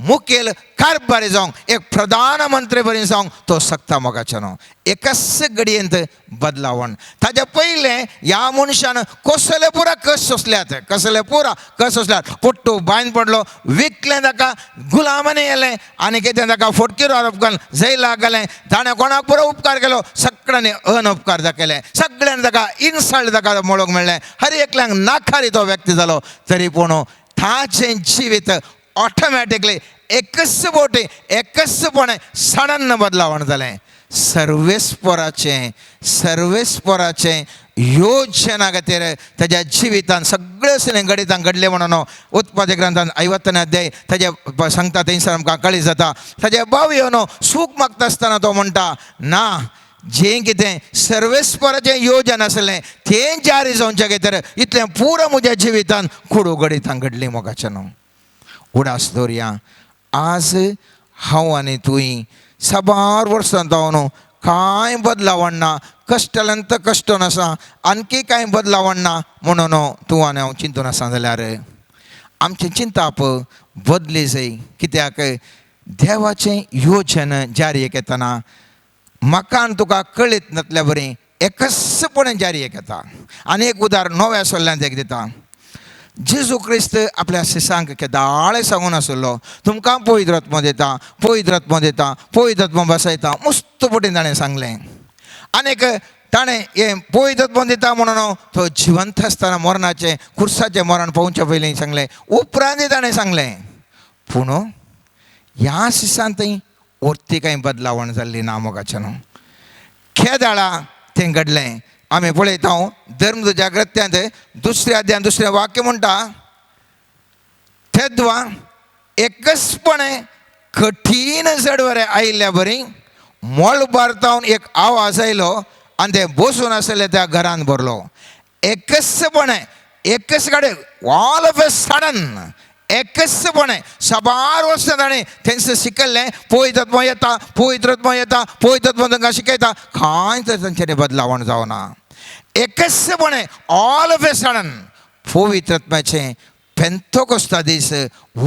मुखेल कारभारी जावंक एक प्रधानमंत्री बरी जावंक तो सकता मोगाचें न्हू एकच घडयेंत बदलावण ताच्या पयलें ह्या मनशान कसले पुरा कस सोंसल्यात पुट्टू बांयन पडलो विकलें ताका गुलामानी येलें आनी कितें ताका फोटकीर आरोप घालून जैलाक घालें ताणें कोणाक पुरो उपकार केलो सगळ्यांनी अनउपकार दाखयले सगळ्यांनी ताका इन्सल्ट ताका मोळोक मेळ्ळें हर एकल्यांक नाखारी तो व्यक्ती जालो तरी पूण ताचें जिवीत ऑटोमॅटिकली एकचपणे सडन बदलावण जालें सर्वेस्पराचें योजना खातीर ताच्या जिवितान सगळें गणितान घडलें म्हणून उत्पादक ग्रंथान 50 अध्याय ताजे सांगता थंयसर आमकां कळी जाता ताजे बावयो न्हू सूख मागता आसतना तो म्हणटा ना जें कितें सर्वेस्पराचें योजन आसलें तें जारी जावचे खातीर इतलें पुरो म्हज्या जिवितान कुडू गणितान घडलीं मोगाचें न्हू उडास दवरया आज हांव आनी तुवें साबार वर्सां जावन कांय बदलावण ना कश्टालंत कश्ट नासा आणकी कांय बदलावण ना म्हणून तूं आनी हांव चिंतून आसा जाल्यार आमचें चिंताप बदली जाय कित्याक देवाचें योजन जारयेक येतना म्हाका आनी तुका कळीत नासल्या बरें एकचपणे जारयेक येता आनी एक उदाहरण नव्या सोल्ल्यांत एक दिता जेजू क्रिस्त आपल्या शिसांक केदाळे सांगून आसलो तुमकां पवित्र आत्मा दिता बसयता मस्त पटीन ताणें सांगलें आनीक ताणें हें पवित्र आत्मा दिता म्हणून तो जिवंत आसतना मरणाचें खुर्साचें मरण पावच्या पयलीं सांगलें उपरांत ताणें सांगलें पूण ह्या शिसांतय व्हरती कांय बदलावण जाल्ली ना मोगाचें न्हू खेदाळा तें घडलें आमी पळयता धर्म जागृत्यांत 2 अध्यायान 2 वाक्य म्हणटा थेदवा एकचपणे कठीण जडवरे आयिल्ल्या बरी मोळ बारतावन एक आवाज आयलो आनी ते बसून आसले त्या घरान भरलो एकचपणे एकच कडेन ऑल ऑफ अ सडन एकचपणे साबार वर्सां ताणें थंयसर शिकयल्लें पवित्र आत्मा तांकां शिकयता कांय तर तांच्यांनी बदलावण जावना एकचपणे ऑल ऑफ ए सडन पवित्र आत्म्याचें पेंतोकोस्ता दीस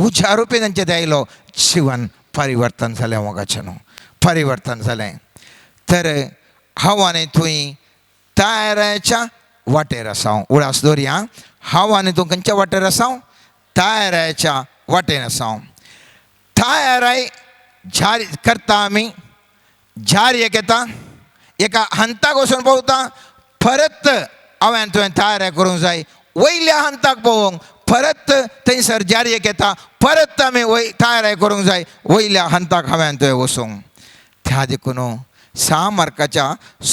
उज्या रुपी तांचें ते आयलो जिवन परिवर्तन जालें मोगाचें न्हू परिवर्तन जालें तर हांव आनी तुवें तयारेच्या वाटेर आसा उडास दवरया हांव आनी तूं खंयच्या वाटेर आसा तयारेच्या वाटेन आसा तयाराय जारी करता आमी जारयेक येता एका हंताक वचून पावता परत हांवें तुवें तयारी करूंक जाय वयल्या हंताक पळोवंक परत थंयसर जारयेक येता परत आमी तयारी करूंक जाय वयल्या हंताक हांवें तुवें वचूंक त्या देखून 6 मार्काच्या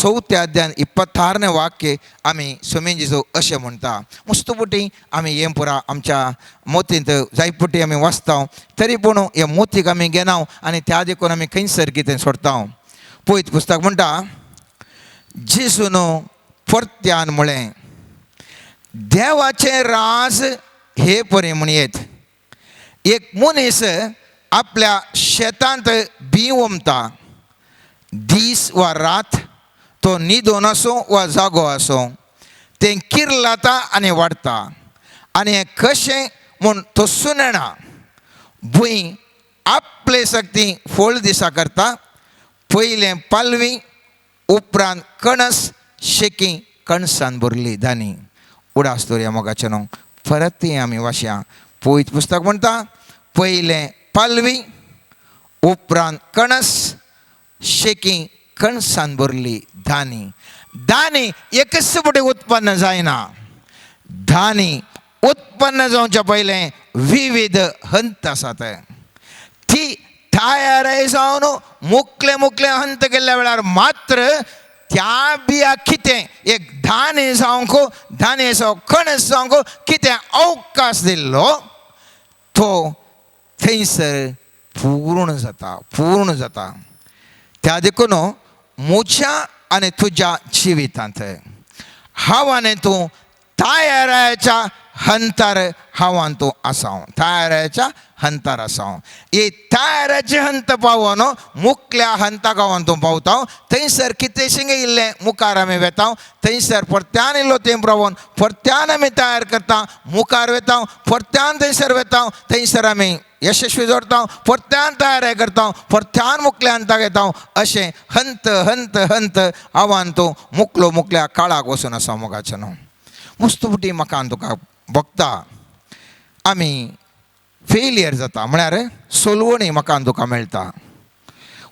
4 अध्यायान 26 वाक्य आमी सोमेजीचो अशें म्हणटा मस्तपटी आमी हें पुरा आमच्या मोतींत जायपटी आमी वाचता तरी पूण हे मोतीक आमी घेना आनी त्या देखून आमी खंयसर कितें सोडटा पळयत पुस्तक म्हणटा जेजून परत्यान म्हळें देवाचें राज हे परी म्हणयेत एक मनीस आपल्या शेतांत बी वमता दीस वा रात तो न्हिदोन आसूं वा जागो आसूं तें किर्लाता आनी वाडटा आनी हें कशें म्हूण तसून येना भूंय आपले सक्ती फळ दिसा करता पयलें पालवी उपरांत कणस शेकी कणसान भरली दानी उडास दवरया मोगाचें न्हू परत ती आमी वाचया पळयत पुस्तक म्हणटा पयलें पालवी उपरांत कणस शेकी कणसान भरली दानी एकच पटी उत्पन्न जायना दानी उत्पन्न जावच्या पयलें विविध हंत आसात ती तयारी जावन मुखले हंत केल्ल्या वेळार मात्र त्या बिया कितें एक धाने जावं कणस जावंक कितें अवकाश दिल्लो तो थंयसर पूर्ण जाता त्या देखून म्हज्या आनी तुज्या जिवितांत हांव आनी तूं तयारेच्या हंतार हांव आनी तूं आसा हे तयारेचे हंत पावोन मुखल्या हंताक हांव आनी तूं पावता थंयसर कितें शिंगे इल्लें मुखार आमी वेता थंयसर परत्यान इल्लो तेंप रावोन परत्यान आमी तयार करता मुखार वेता परत्यान थंयसर वेता थंयसर आमी यशस्वी जोडता परत्यान तयारी करता परत्यान मुकल्या अंता घेता अशें हंत हंत हंत आव्हान तूं मुकलो मुकल्या काळाक वचून आसा मोगाचें न्हू. मुस्तुपुटी म्हाका तुका बघता आमी फेलियर जाता म्हळ्यार सोलवणी म्हाका तुका मेळटा.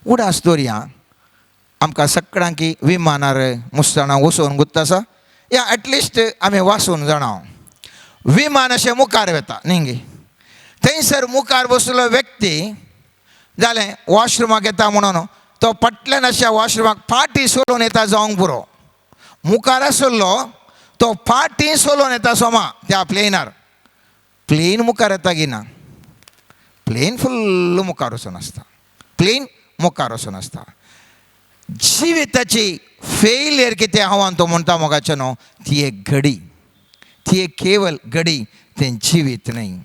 उडास दर्या आमकां सगळ्यांकी विमानार मुस्ताना वचून गुत्त आसा या एटलिस्ट आमी वाचून जाणां विमान अशें मुखार वता न्ही. थंयसर मुखार बसलो व्यक्ती जालें वॉशरुमाक येता म्हणून तो फाटल्यान अशा वॉशरुमाक फाटी सोलून येता जावंक पुरो. मुखार आसलो तो फाटी सोलून येता सोमा त्या प्लेनार. प्लेन मुखार येता की ना, प्लेन फुल्ल मुखार वचून आसता, प्लेन मुखार वचून आसता. जिविताची फेलियर कितें हांव तो म्हणटा मोगाचें न्हू, ती एक घडी, ती एक केवल घडी, तें जिवीत न्हय.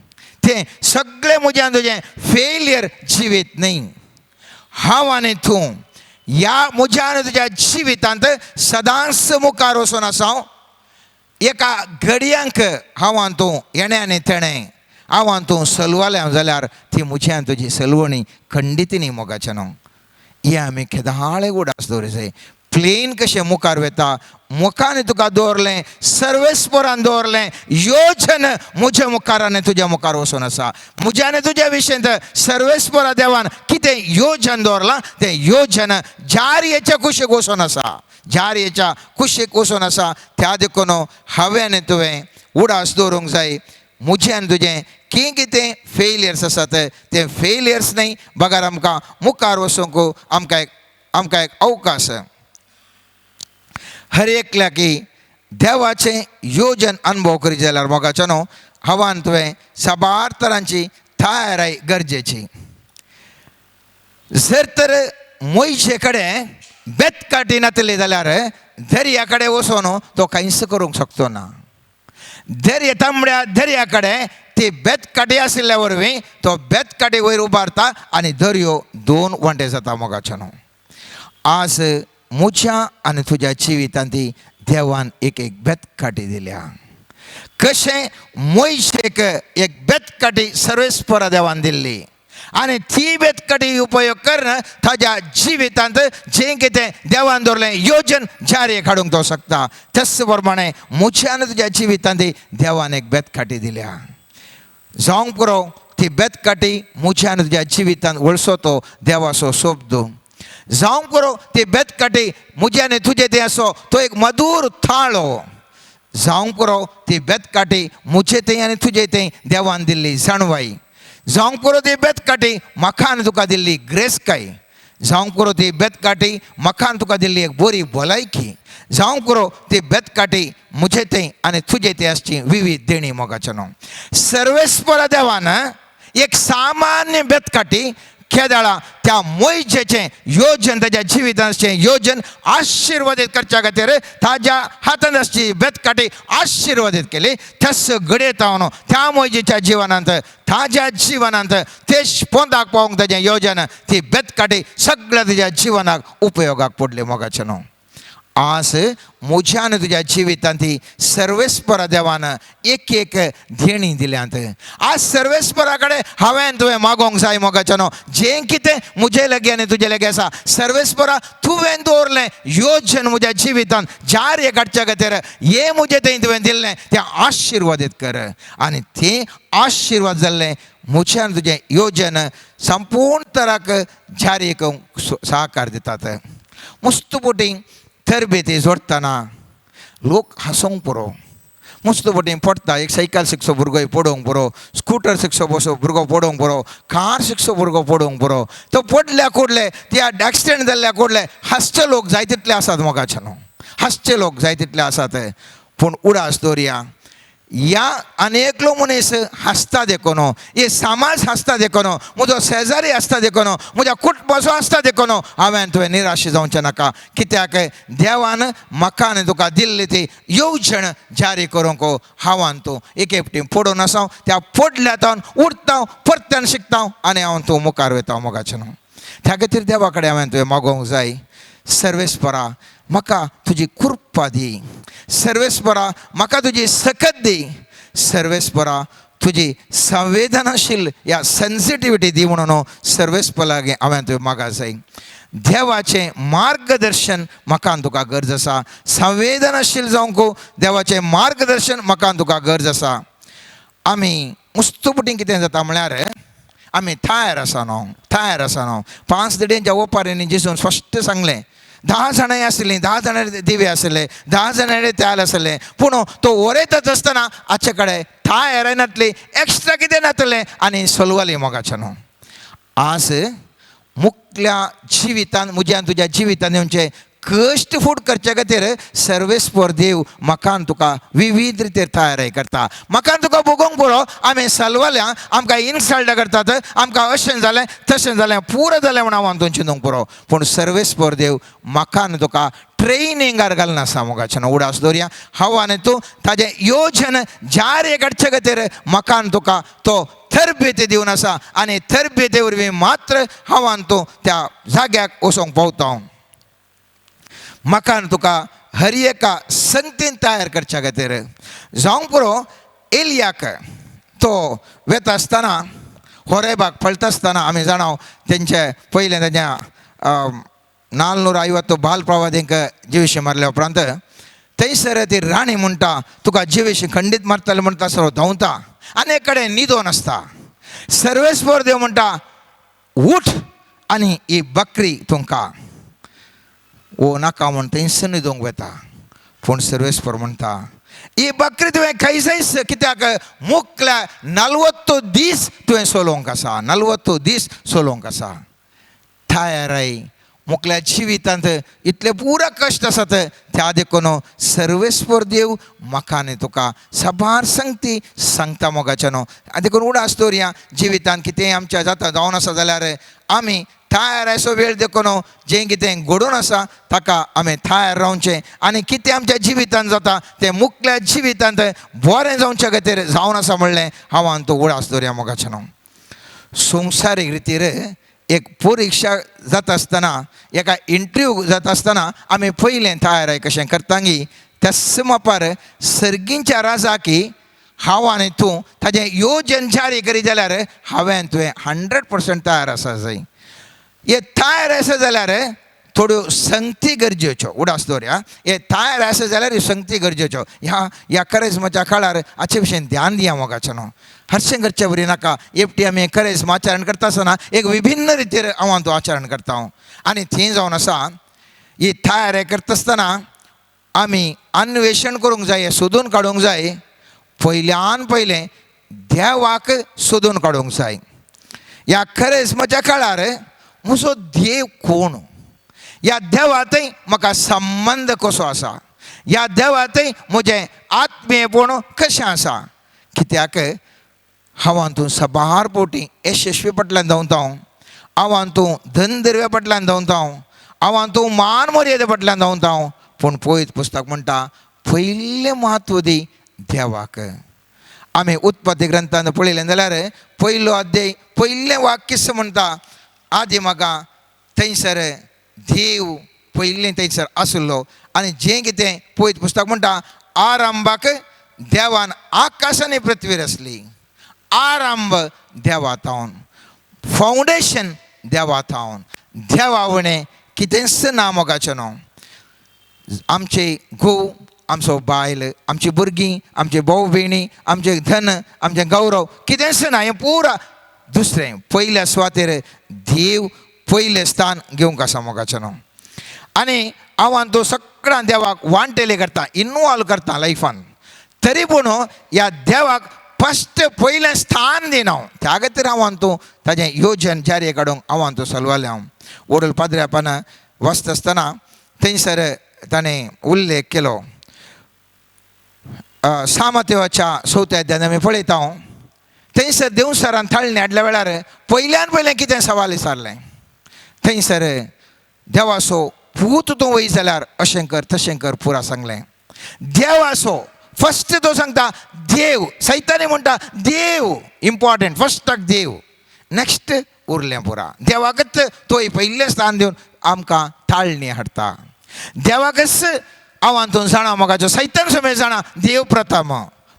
तें सगळें म्हज्यान तुजें फेलियर जिवीत न्हय. हांव आनी तूं ह्या म्हज्यान तुज्या जिवितांत सदांच मुखार वचून आसा. एका घडयांक हांव तूं येणें आनी तेणें हांव तूं सलवलें जाल्यार ती म्हज्यान तुजी सलवणी खंडीत न्ही मोगाचें न्हू. हे आमी केदाळे उडास दवरचें. प्लेन कशें मुखार वता, मुखान तुका दवरलें, सर्वेस्परान दवरलें, योजन म्हज्या मुखार आनी तुज्या मुखार वचून आसा. म्हज्या आनी तुज्या विशयंत सर्वेस्परा देवान कितें योजन दवरलां तें योजन जारयेच्या कुशीक वचून आसा, जारयेच्या कुशीक वचून आसा. त्या देखून हांवें आनी तुवें उडास दवरूंक जाय. म्हज्यान तुजें कितें फेलियर्स आसात ते फेलियर्स न्हय, बगार आमकां मुखार वचूंक आमकां एक अवकाश. हर एकल्याकी देवाचें योजन अनुभव करी जाल्यार मोगाचें न्हू हांवान तुवें साबार तरांची तयारी गरजेची. जर तर मोयशे कडेन बेतकाटी नातली जाल्यार दर्या कडेन वचून तो कांयच करूंक शकचो ना. दर्या तांबड्या दर्या कडेन ती बेतकाटी आशिल्ल्या वरवीं तो बेतकाटी वयर उबारता आनी दर्यो दोन वंटे जाता मोगाचें न्हू. आज म्हज्या आनी तुज्या जिवितांत देवान एक एक बेतकाटी दिल्या. कशें मोयशेक एक बेतकाटी सर्वेस्परा देवान दिल्ली आनी ती बेतकाटी उपयोग करून ताज्या जिवितांत जें कितें देवान दवरलें योजन जारयेक हाडूंक तो शकता. तस प्रमाणे म्हज्या आनी तुज्या जिवितांत देवान एक बेतकाटी दिल्या. जावंक पुरो ती बेतकाटी म्हज्या आनी तुज्या जिवितांत वळसो तो देवाचो शब्द. जावंक पुरो ती बेतकाटी म्हज्या आनी तुजें तें आसो तो एक मधूर थाळो. जावंक पुरो ती बेतकाटी म्हजें तें आनी तुजें तें देवान दिल्ली जाणवाई. जावंक पुरो ती बेतकाटी म्हाका आनी तुका दिल्ली ग्रेसकाय. जावंक पुरो ती बेतकाटी म्हाका आनी तुका दिल्ली एक बरी भलायकी. जावंक पुरो ती बेतकाटी म्हजें तें आनी तुजें तें आसची विविध देणी मोगाचें न्हू. सर्वेस्परा देवान एक सामान्य बेतकाटी केदाळा त्या मोयशेचें योजन ताज्या जिवितांचें योजन आशिर्वादीत करच्या खातीर ताज्या हातांत आसची बेतकाटी आशिर्वादीत केली. तस घडयेत हांव त्या मोयशेच्या जिवनांत ताज्या जिवनांत ते पोंदाक पावोंक ताजें योजन ती बेतकाटी सगळ्या तुज्या जिवनाक उपयोगाक पडली मोगाचें न्हू. आज म्हज्या आनी तुज्या जिवितांत सर्वेस्परा देवान एक एक देणी दिल्यांत. आज सर्वेस्परा कडेन हांवें तुवें मागोंक जाय मोगाचें न्हू. जें कितें म्हजे लागीं आनी तुजे लागीं आसा सर्वेस्परा तुवें दवरलें योजन म्हज्या जिवितांत जारये काडच्या खातीर हें म्हजें तें तुवें दिल्लें तें आशिर्वादीत कर. आनी तें आशिर्वाद जाल्लें म्हज्या आनी तुजें योजन संपूर्ण तराक जारयेक सहकार दितात. मुस्तुपुटी तरबेती जोडटाना लोक हांसूंक पुरो. मुस्तुपुटी पडटा एक सायकल शिकचो भुरगो पडोवंक पुरो, स्कूटर शिकचो बसो भुरगो पडोवंक पुरो, कार शिकचो भुरगो पडोवंक पुरो. तो पडल्या कोडले त्या एक्सिडेंट जाल्ल्या कोडले हांसचे लोक जाय तितले आसात मोगाचें न्हू. हांसचे लोक जाय तितले आसात. पूण उडास दवरया ह्या अनेकलो मनीस हांसता देखून, हे समाज हांसता देखून, म्हजो शेजारी हांसता देखून, म्हज्या कुटुंबाचो हांसता देखून हांवें तुवें निराश जावचें नाका. कित्याक देवान म्हाका आनी तुका दिल्ली ती येवजण जारी करूंक हांवान तूं एक एकटी पडून आसा. त्या पडल्यात उरता परत्यान शिकता आनी हांव तूं मुखार वयता मोगाचें न्हू. त्या खातीर देवा कडेन हांवें तुवें मागोवंक जाय सर्वेस्परा म्हाका तुजी कृपा दी. सर्वेस्परा म्हाका तुजी सकत दी. सर्वेस्परा तुजी संवेदनशील या सेन्सिटिव्हिटी दी म्हणून सर्वेस पलागे हांवें तुवें म्हाका जाय देवाचें मार्गदर्शन म्हाका तुका गरज आसा संवेदनशील जावंक देवाचें मार्गदर्शन म्हाका तुका गरज आसा आमी मुस्तुपटीं कितें जाता म्हळ्यार आमी थायर आसा न्हू 5 दिड्यांच्या ओपारींनी जेसून स्पश्ट सांगलें 10 जाणां आसलीं 10 जाणां दिवे आसले 10 जाणां तेल आसले पूण तो उरयतच आसतना हाचे कडेन थायर नातली एक्स्ट्रा कितें नातलें आनी सोलवाली मोगाचें न्हू आज मुखल्या जिवितान म्हज्या तुज्या जिवितान येवचे कश्ट फूट करचे खातीर सर्वेस्पर देव म्हाका तुका विविध रितीर तयारी करता म्हाका तुका बगोवंक पुरो आमी सलवाल्या आमकां इन्सल्ट करतात आमकां अशें जालें तशें जालें पुरो जालें म्हूण हांव तुमचें चिंतूंक पुरो पूण सर्वेस्पर देव म्हाका तुका ट्रेनिंगार घालना आसा मोगाचें उडास दवरया हांव आनी तूं ताजें योजन जारी करचे खातीर म्हाका तुका तो तरबेती दिवन आसा आनी तरबेती वरवीं मात्र हांव आनी तूं त्या जाग्याक वचोंक पावता म्हाका तुका हर एका संगतीन तयार करच्या खातीर जावंक पुरो एलियाक तो वेता आसतना होरेबाक पळता आसतना आमी जाणाव तेंचे पयलें तेज्या 450 बाल प्रवादींक जिवीशी मारल्या उपरांत थंयसर ती राणी म्हणटा तुका जिवीशी खंडीत मारतले म्हणटा सर धांवता आनी एक कडेन न्हिदोन आसता सर्वेस्पर देव म्हणटा उठ आनी ही बकरी तुमकां ओ नाका म्हूण थंयसर न्हिदोंक वेता पूण सर्वेस्पर म्हणटा ही बकरी तुवें खंयसर कित्याक मुखल्या 40 दीस तुवें सोलोवंक आसा 40 दीस सोलोवंक आसा थायराय मुखल्या जिवितांत इतले पुरा कश्ट आसात त्या देखून सर्वेस्पर देव म्हाका आनी तुका सबार संगती सांगता मोगाचें न्हू देखून उडास दवरया जिवितांत कितेंय आमच्या जाता जावन आसा जाल्यार आमी थायर असो वेळ देखून जें कितें घडोवन आसा ताका आमी थायर रावचें आनी कितें आमच्या जिवितांत जाता तें मुखल्या जिवितांत बरें जावचे खातीर जावन आसा म्हणलें हांव आनी तूं उडास दवरया मोगाचें न्हू संवसारीक रितीर एक परिक्षा जाता आसतना एका इंटरव्यू जाता आसतना आमी पयलें तयार कशें करतांगी त्याच मापार सर्गींच्या राजाकी हांव आनी तूं ताजें योजन जारी करी जाल्यार हांवें तुवें 100% तयार आसा जाय हे तयार आसा जाल्यार थोड्यो संगती गरजेच्यो उडास दवरया हे तयार आसा जाल्यार ह्यो संगती गरजेच्यो ह्या करेजमाच्या काळार हाचे विशयी ध्यान दिया मोगाचें न्हू हरशें करचें बरी नाका एकटी आमी करेजम आचरण करता आसतना एक विभिन्न रितीर हांव तो आचरण करता आनी थंय जावन आसा ही तयार करता आसतना आमी अन्वेषण करूंक जाय सोदून काडूंक जाय पयल्यान पयलें देवाक सोदून काडूंक जाय ह्या करेजमाच्या काळार म्हजो देव कोण ह्या देवातय म्हाका संबंध कसो आसा ह्या देवातय म्हजें आत्मीयपण कशें आसा कित्याक हांव तूं सबार पोटी यशस्वी फाटल्यान धांवता हांव तूं धनदर्व्या फाटल्यान धांवता हांव तूं मान मर्यादे फाटल्यान धांवता पूण पळयत पुस्तक म्हणटा पयलें म्हत्व दी देवाक आमी उत्पत्ती ग्रंथांत पळयलें जाल्यार पयलो अध्याय पयलें वाक्य म्हणटा आदी म्हाका थंयसर देव पयलें थंयसर आसलो आनी जें कितें पळयत पुस्तक म्हणटा आरंभाक देवान आकाश आनी पृथ्वी रचली आरंभ देवातावन फावंडेशन देवातावन देवावणें कितेंच ना मोगाचें न्हू आमचे घोव आमचो बायल आमची भुरगीं आमचे भाव भयणी आमचें धन आमचें गौरव कितेंच ना हें पुरा दुसरें पयल्या सुवातेर देव पयलें स्थान घेवंक आसा मोगाचें न्हू आनी हांव तो सगळ्या देवाक वांटेले करता इनवॉल्व करता लायफान तरी पूण ह्या देवाक फस्ट पयलें स्थान दिना त्या खातीर हांव तूं ताजें योजन जारी काडूंक हांव तूं चलवालें हांव ओडल पाद्र्यापान वचता आसतना थंयसर ताणें उल्लेख केलो सामतेवाच्या 4थ्या अध्यायान आमी पळयता थंयसर देवसरान थाळणी हाडल्या वेळार पयल्यान पयलें कितें सवाल विचारलें थंयसर देवाचो पूत तूं वय जाल्यार अशें कर तशें कर पुरा सांगलें देवाचो फस्ट तो सांगता देव सैतानी म्हणटा देव इम्पॉर्टंट फस्टाक देव नेक्स्ट उरलें पुरा देवाकच तो पयलें स्थान दिवन आमकां थाळणी हाडटा देवाकच हांव तूं जाणा मोगाचो सैतान समेत जाणा देव प्रथम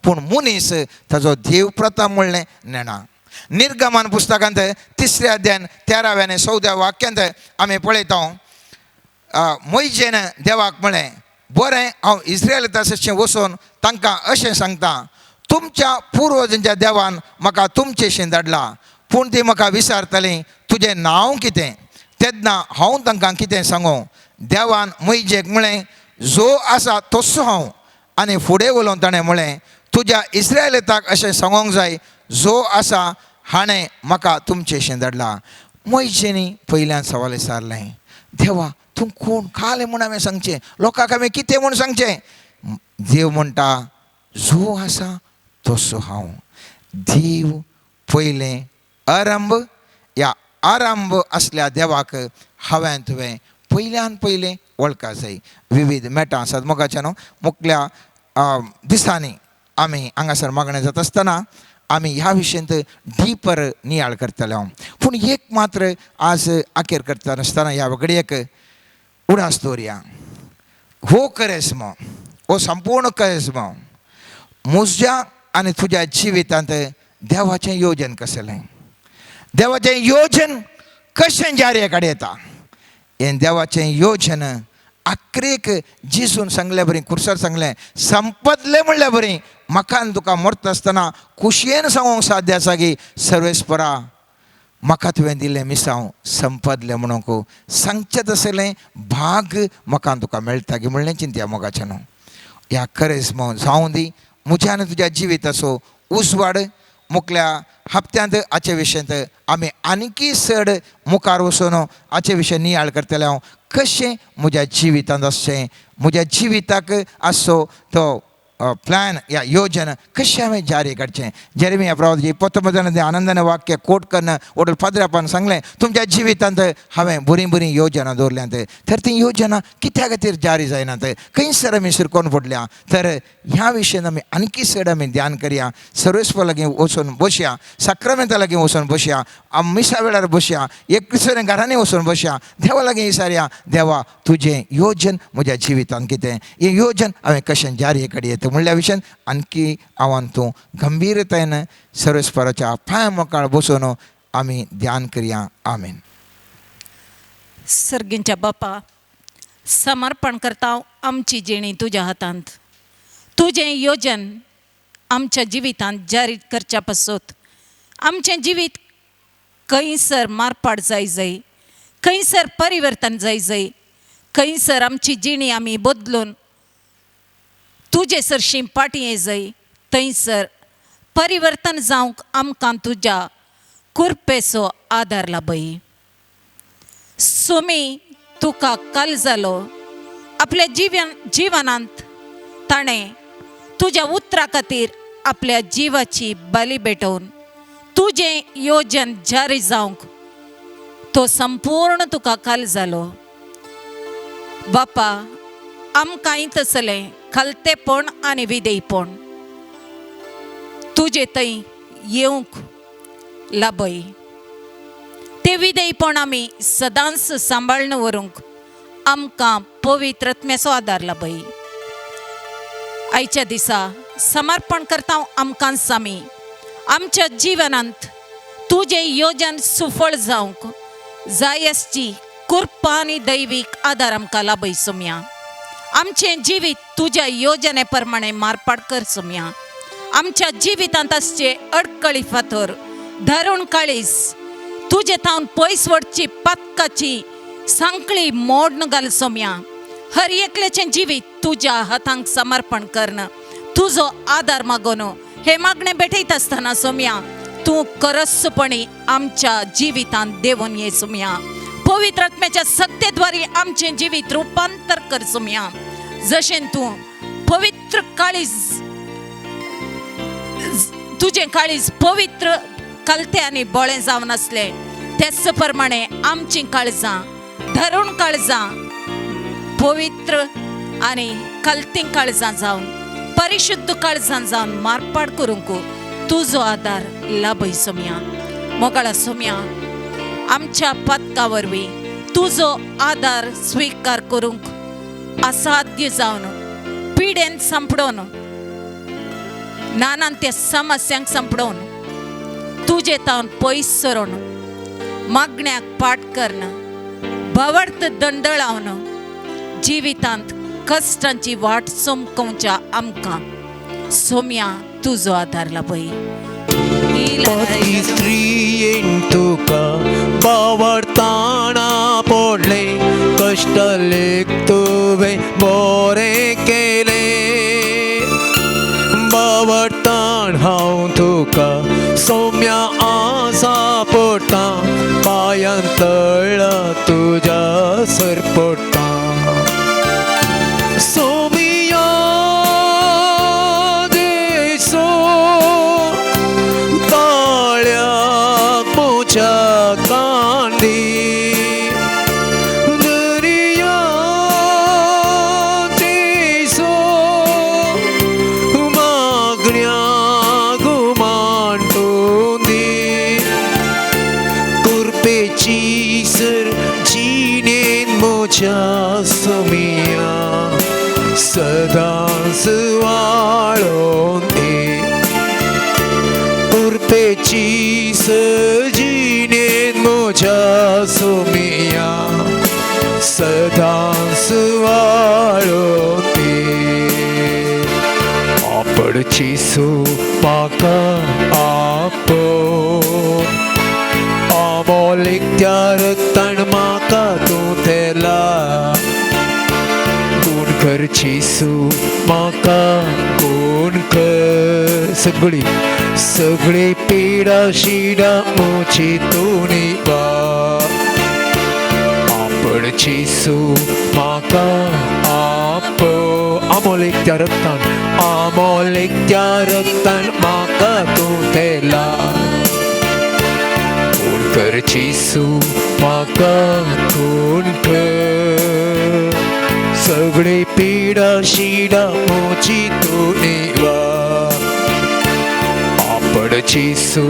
पूण मनीस ताजो देव प्रताप म्हणलें नेना. निर्गमन पुस्तकांत 3 अध्यायान 13 आनी 14 वाक्यांत आमी पळयता मोइशेन देवाक म्हळें, बरें हांव इस्रायेल तशें वचून तांकां अशें सांगता, तुमच्या पुर्वजांच्या देवान म्हाका तुमचेशीं धाडला, पूण ती म्हाका विचारतलीं तुजें नांव कितें, तेन्ना हांव तांकां कितें सांगूं. देवान मोइशेक म्हळें, जो आसा तसो हांव. आनी फुडें उलोवन ताणें म्हळें, तुज्या इस्रायेलीताक अशें सांगूंक जाय, जो आसा हाणें म्हाका तुमचेशीं धाडला. मोइशेनी पयल्यान सवाल विचारलें, देवा तूं कोण, कालें म्हूण हांवें सांगचें, लोकांक हांवें कितें म्हूण सांगचें. देव म्हणटा, जो आसा तसो हांव. देव पयलें आरंभ, ह्या आरंभ असल्या देवाक हांवें तुवें पयल्यान पयलें वळखा जाय. विविध मेटां आसात मोगाच्या न्हू. मुखल्या दिसांनी आमी हांगासर मागणें जाता आसतना आमी ह्या विशयांत डीपर नियाळ करतले. पूण एक मात्र आज आखेर करता आसतना ह्या घडयेक उडास दवरया. हो करेस्मो, हो संपूर्ण करेस्मो म्हज्या आनी तुज्या जिवितांत देवाचें योजन कसलें, देवाचें योजन कशें जारे कडेन येता. हें देवाचें योजन आखरेक जिसून सांगलें बरें, कुर्सार सांगलें, संपतलें म्हणलें बरें. म्हाका आनी तुका मरता आसतना खुशयेन सांगूंक साध्य आसा की सर्वेस्परा म्हाका तुवें दिल्लें मिसांव संपतलें म्हणूंक सांगचें तसलें भाग म्हाका आनी तुका मेळटा की म्हणलें चिंतया मोगाचें न्हू. ह्या करेस्मो जावं दी म्हज्या आनी तुज्या जिविताचो उजवाड. मुखल्या हप्त्यांत हाचे विशयांत आमी आनीकी चड मुखार वचून हाचे विशय नियाळ करतले. हांव कशें म्हज्या जिवितांत आसचें, म्हज्या जिविताक आसचो तो प्लॅन, ह्या योजन कशें हांवें जारी काडचें. जेरेमिया प्रवादी 19 आनंदान वाक्य कोट करन वडल पाद्रापान सांगलें, तुमच्या जिवितांत हांवें बरीं बरीं योजना दवरल्यांत, तर ती योजना कित्या खातीर जारी जायनात, खंयसर आमी शिरकोन पडल्या. तर ह्या विशयान आमी आनीकी चड आमी ध्यान करया. सर्वेस्पा लागीं वचून बसया, साक्रामेंता लागीं वचून बसया, मिसा वेळार बसया, एकविसाव्या घरांनी वचून बसया, देवा लागीं विचारया, देवा तुजें योजन म्हज्या जिवितांत कितें, हें योजन हांवें कशें जारी कडेन म्हणल्या विशयान आणखी हांवान तूं गंभीरतायेन सर्वेस्पराच्या पांय मोकाळ बसून आमी ध्यान करया. आमेन. सर्गींच्या बापा, समर्पण करता हांव आमची जिणी तुज्या हातांत. तुजें योजन आमच्या जिवितांत जारी करच्या पासत आमचें जिवीत खंयसर मारपाट जाय, खंयसर परिवर्तन जाय, खंयसर आमची जिणी आमी बदलून तुजे सरशीं पाटी ये जाय, थंयसर परिवर्तन जावंक आमकां तुज्या कुरपेचो आदार लाभय. सोमी तुका काल जालो आपल्या जिवनांत ताणें तुज्या उतरा खातीर आपल्या जिवाची बली भेटोवन तुजें योजन जारी जावंक तो संपूर्ण तुका काल जालो. बापा, आमकांय तसलें खलतेपण आनी विधेयपण तुजे थंय येवंक लाभय. ते विधेयपण आमी सदांच सांबाळून व्हरूंक आमकां पवित्र आत्म्याचो आदार लाभय. आयच्या दिसा समर्पण करता आमकां सामी आमच्या जिवनांत तुजें योजन सुफळ जावंक जाय आसची कृपा आनी दैवीक आदार आमकां लाभय. सोम्या आमचें जिवीत तुज्या योजने प्रमाणे मारपाट कर. सोम्या आमच्या जिवितांत आसचे अडकळी फातर धरून काळीज तुजे थावन पयस वडची पातकाची सांकळी मोडन घाल. सोम्या हर एकल्याचें जिवीत तुज्या हातांक समर्पण करन तुजो आदार मागोन हे मागणे भेटयत आसतना सोम्या तूं करसपणी आमच्या जिवितांत देवून ये. सोम्या पवित्र आत्म्याच्या सत्तेद्वारे आमचें जिवीत रुपांतर कर. सोम्या जशें तूं पवित्र काळीज तुजें काळीज पवित्र कलते आनी बोळें जावन आसलें तेच प्रमाणे आमचीं काळजां धरून काळजां पवित्र आनी कलतीं काळजां जावन परिशुद्ध काळजां जावन मारपाट करूंक तुजो आदार लाभय. सोम्या मोगाळा सोम्या आमच्या पत्का वरवीं तुजो आदार स्वीकार करूंक असाध्य जावन पिडेन संपडोन नानान त्या समस्यांक संपडोवन तुजे तावन पयस सरोन मागण्याक पाट करन भवर्त दंडळावन जिवितांत कश्टांची वाट सोमकोवच्या आमकां सोम्या तुजो आदार लाभय. पती स्त्रीयेन तुका बावरताना पडले कष्ट लेख तुवें बरें केले बावरतान हांव तुका सौम्या आसा पडटा पांयान तळ्ळा तुज्या सरपडटा सोमिया देसो ताळ्याक मोच्या कांदी दर्या देसो मागण्या गुमांटून दी कुरपेची सर जिणेन मोच्या सोमिया सदांच वाळोन दे कुरपेची सजिणेन मोच्या सोमिया सदांच वाळोन दे आपडची सो म्हाका आपो अमोलीक त्या रक्तान म्हाका तूं तेला कोण करची सू म्हाका कोण कर सगळी सगळी पिडा शिडा मोची तूं निभा आपडची सू म्हाका आप अमोलीक त्या रक्तान म्हाका तूं तेला कोण करची सू म्हाका कोण कर सगळी पिडा शिडा मोची तूं निवा आपडची सू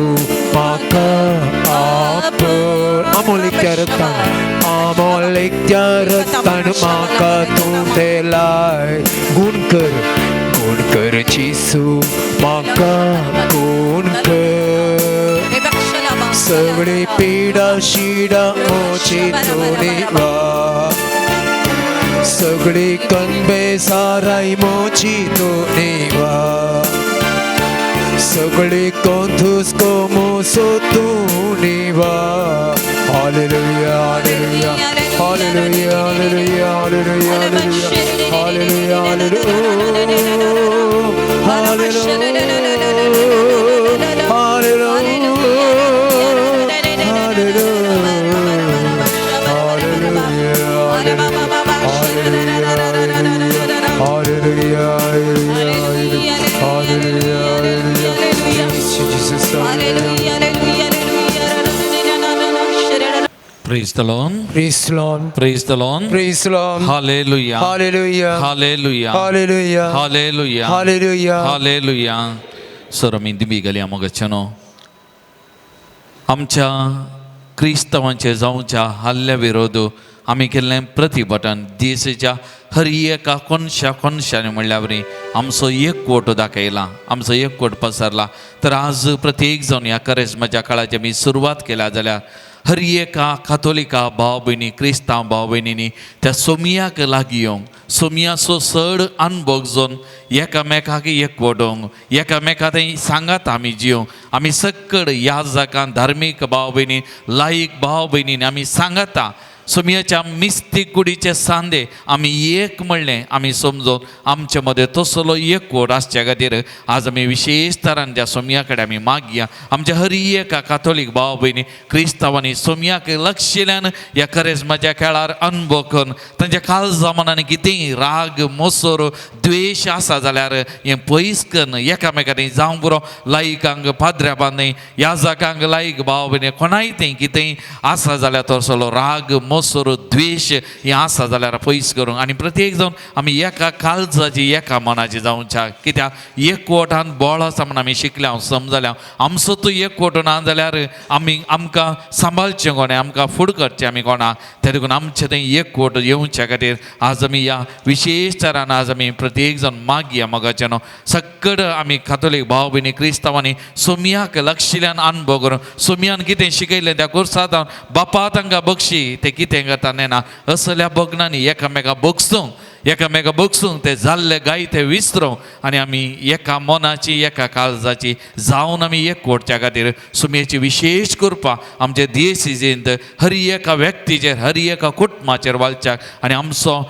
म्हाका आप अमोलीक त्या रक्तान म्हाका तूं तेलाय गुण करची सू म्हाका कोण कर सगळी पिडा शिडा मोची तूं निवा सगळी कणबे साराय मोची तूं निवा सगळी कोंथूस कोमोसो तूं निवा hallelujah hallelujah hallelujah hallelujah hallelujah hallelujah Praise the Lord. Praise the Lord. Praise the Lord. Praise the Lord. Hallelujah. Hallelujah. Hallelujah. Hallelujah. Hallelujah. Hallelujah. Hallelujah. Sir मी दिमी मोगच्चनो आमच्या क्रिस्तवांचे जावच्या हल्ल्या विरोध आमी केल्लें प्रतिभटन देशाच्या हर एका कोनशांनी म्हणल्यार आमचो एकवट दाखयला आमचो एकवट पसरला. तर आज प्रत्येक जावन ह्या करेस्माच्या काळाची आमी सुरवात केल्या जाल्यार हर एका कातोलिका भाव भयणी क्रिस्तांव भाव भयणींनी त्या सोमियाक लागीं येवंक सोमियाचो चड अनुभव घेवन एकामेकाक एकवटोवंक एकामेकाक सांगात आमी जियोंक आमी सक्कड याजकां धार्मीक भाव भयणी लायक भाव भयणींनी आमी सांगाता सोमियाच्या मिस्तीक कुडीचे सांदे आमी एक म्हणलें आमी समजोन आमचे मदें तसलो एकवट आसच्या खातीर आज आमी विशेश तरान त्या सोमिया कडेन आमी मागया. आमच्या हर एका कातोलीक भाव भयणी क्रिस्तांवांनी सोमियाक लक्षिल्ल्यान ह्या करेस्माच्या खेळार अनुभव करून तांच्या काळ जमान्यान कितेंय राग मोसोर द्वेश आसा जाल्यार हें पयस करून एकामेकांनी जावं बरो लायकांक पाद्र्या बांदय याजकांक लायक भाव भयणी कोणाय तें कितेंय आसा जाल्यार तसलो राग मोसोर द्वेष हे आसा जाल्यार पयस करूंक आनी प्रत्येक जावन आमी एका काळजाची एका मनाची जावच्या कित्याक एकवटान बळ आसा म्हण आमी शिकल्या हांव समजल्या आमचो तो एकवट ना जाल्यार आमकां सांबाळचें कोणें आमकां फुड करचें आमी कोणा त्या देखून आमचें तें एकवट येवच्या खातीर आज आमी ह्या विशेश तरान आज आमी प्रत्येक जावन मागया मोगाचें न्हू सक्कड आमी कातोलीक भाव भयणी क्रिस्तांवांनी सोमयाक लक्षिल्ल्यान अनुभव करून सोमयान कितें शिकयलें त्या कोर्सांत बापा तांकां बक्षी ते कितें करता नेना असल्या बगनांनी एकामेका बगसूंक ते जाल्ले गाय ते विसरूंक आनी आमी एका मनाची एका काळजाची जावन आमी एकवटच्या खातीर सुमयेची विशेश कृपा आमचे दियेसीजेंत हर एका व्यक्तीचेर हर एका कुटुंबाचेर वालच्याक आनी आमचो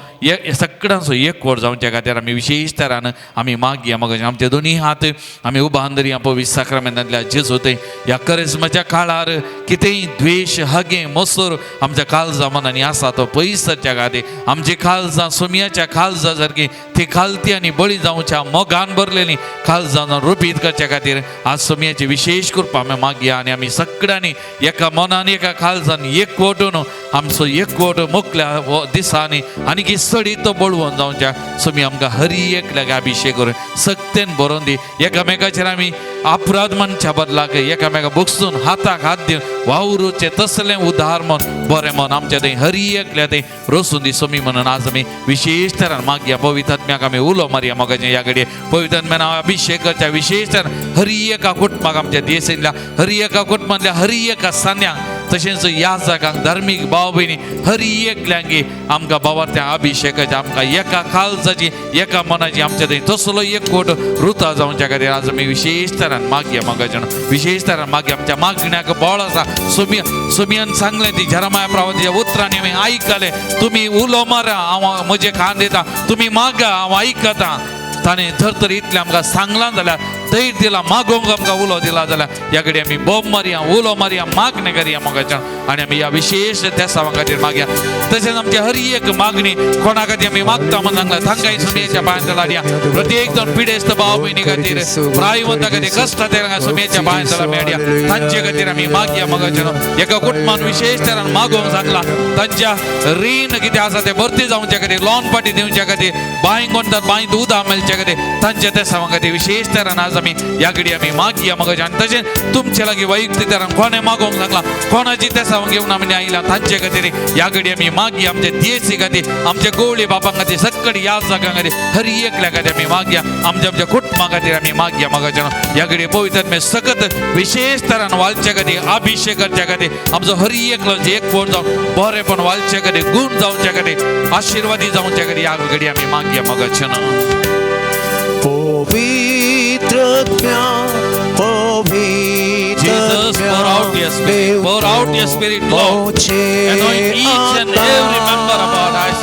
सगळ्यांचो एकवट जावच्या खातीर आमी विशेष तरान आमी मागया मग आमचे दोनी हात आमी उबारून दरया पवित्र साक्रामेंतांतल्या जेजू थंय ह्या करिस्माच्या काळार कितेंय द्वेश हगे मसूर आमच्या काळजा मनांनी आसा तो पयस सरच्या खातीर आमची काळजां सुमयाच्या काळजां सारकी ती खालती आनी बळी जावच्या मोगान भरलेली काळजां रुपीत करच्या खातीर आज सुमयाची विशेष कृपा आमी मागया आनी आमी सगळ्यांनी एका मनान एका काळजान एकवटून आमचो एकवट मुखल्या दिसांनी आनी सडी तो बळवून जावच्या सुमी आमकां हरी एकल्याक अभिषेक करून सक्तेन बरोवन दी एकामेकाचेर आमी अपराध मनच्या बदलाक एकामेका बगसून हाताक हात दिवन वावरूचे तसलें उदार मन बरें मन आमच्या थंय हरी एकल्या थंय रोसून दी सुमी म्हणून आज आमी विशेष तरान मागया पवित्र आत्म्याक आमी उलो मारया मोगाचें ह्या घडये पवित्र आत्म्यान अभिषेक करच्या विशेष तरान हरी एका कुटुंबाक आमच्या देशांतल्या हरी एका कुटुंबांतल्या हरी एका सान्यांक तशेंच ह्या जागांक धार्मीक भाव भयणी हरी एकल्यांक आमकां बाबात्या अभिषेकाच्या आमकां एका काळजाची एका मनाची आमच्या थंय तसलो एकवट रुता जावच्या खातीर आज आमी विशेष तरान मागया मोगाचें विशेष तरान मागया आमच्या मागण्याक बळ आसा सुमयान सांगलें ती जरमाया प्रवादीच्या उतरांनी आमी आयकलें तुमी उलो मारा हांव म्हजे कान दिता तुमी मागा हांव आयकतां ताणें तर इतलें आमकां सांगलां जाल्यार धैर्य दिला मागोवंक आमकां उलो दिला जाल्यार ह्या घडये आमी बोब मारया उलो मारया मागणें करया मोगाचें आनी आमी ह्या विशेष देसावा खातीर मागया तशेंच आमची हर एक मागणी कोणा खातीर आमी मागता म्हणून सांगला तांकांय सुमयेच्या पांयां लाडया प्रत्येक जाण पिडेस्त भाव भयणी खातीर प्रायवंता खातीर कश्ट तांकां सुमयेच्या पांयां मेळया तांचे खातीर आमी मागया मोगाचें एका कुटुंबान विशेष तरान मागोवंक सांगला तांच्या रीण कितें आसा तें भरती जावच्या खातीर लॉन पाटी दिवच्या खातीर बांयक म्हणटात बांयत उदक मेळच्या खातीर तांच्या देसावा खातीर विशेष तरान आज आमी ह्या घडी आमी मागया मोगाचें आनी तशें तुमचे लागीं वैयक्तीक तरान कोणें मागोवंक सांगला कोणाची देसावां घेवन आमी आयला तांचे खातीर ह्या घडी आमी मागया आमचे दियेसी खातीर आमच्या गवळी बापां खातीर सक्कड ह्या जागां खातीर हर एकल्या खातीर आमी मागया आमच्या कुटुंबा खातीर आमी मागया मोगाचें ह्या घडी पवित्र आत्मे सकत विशेष तरान वालच्या खातीर अभिषेक करच्या खातीर आमचो हर एकलो एकवट जावन बरेपण वालच्या खातीर गूण जावच्या खातीर आशिर्वादी जावच्या खातीर ह्या घडी आमी मागया मोगाचें Jesus, pour out your spirit, pour out your spirit, Lord. Anoint each and every member of our lives.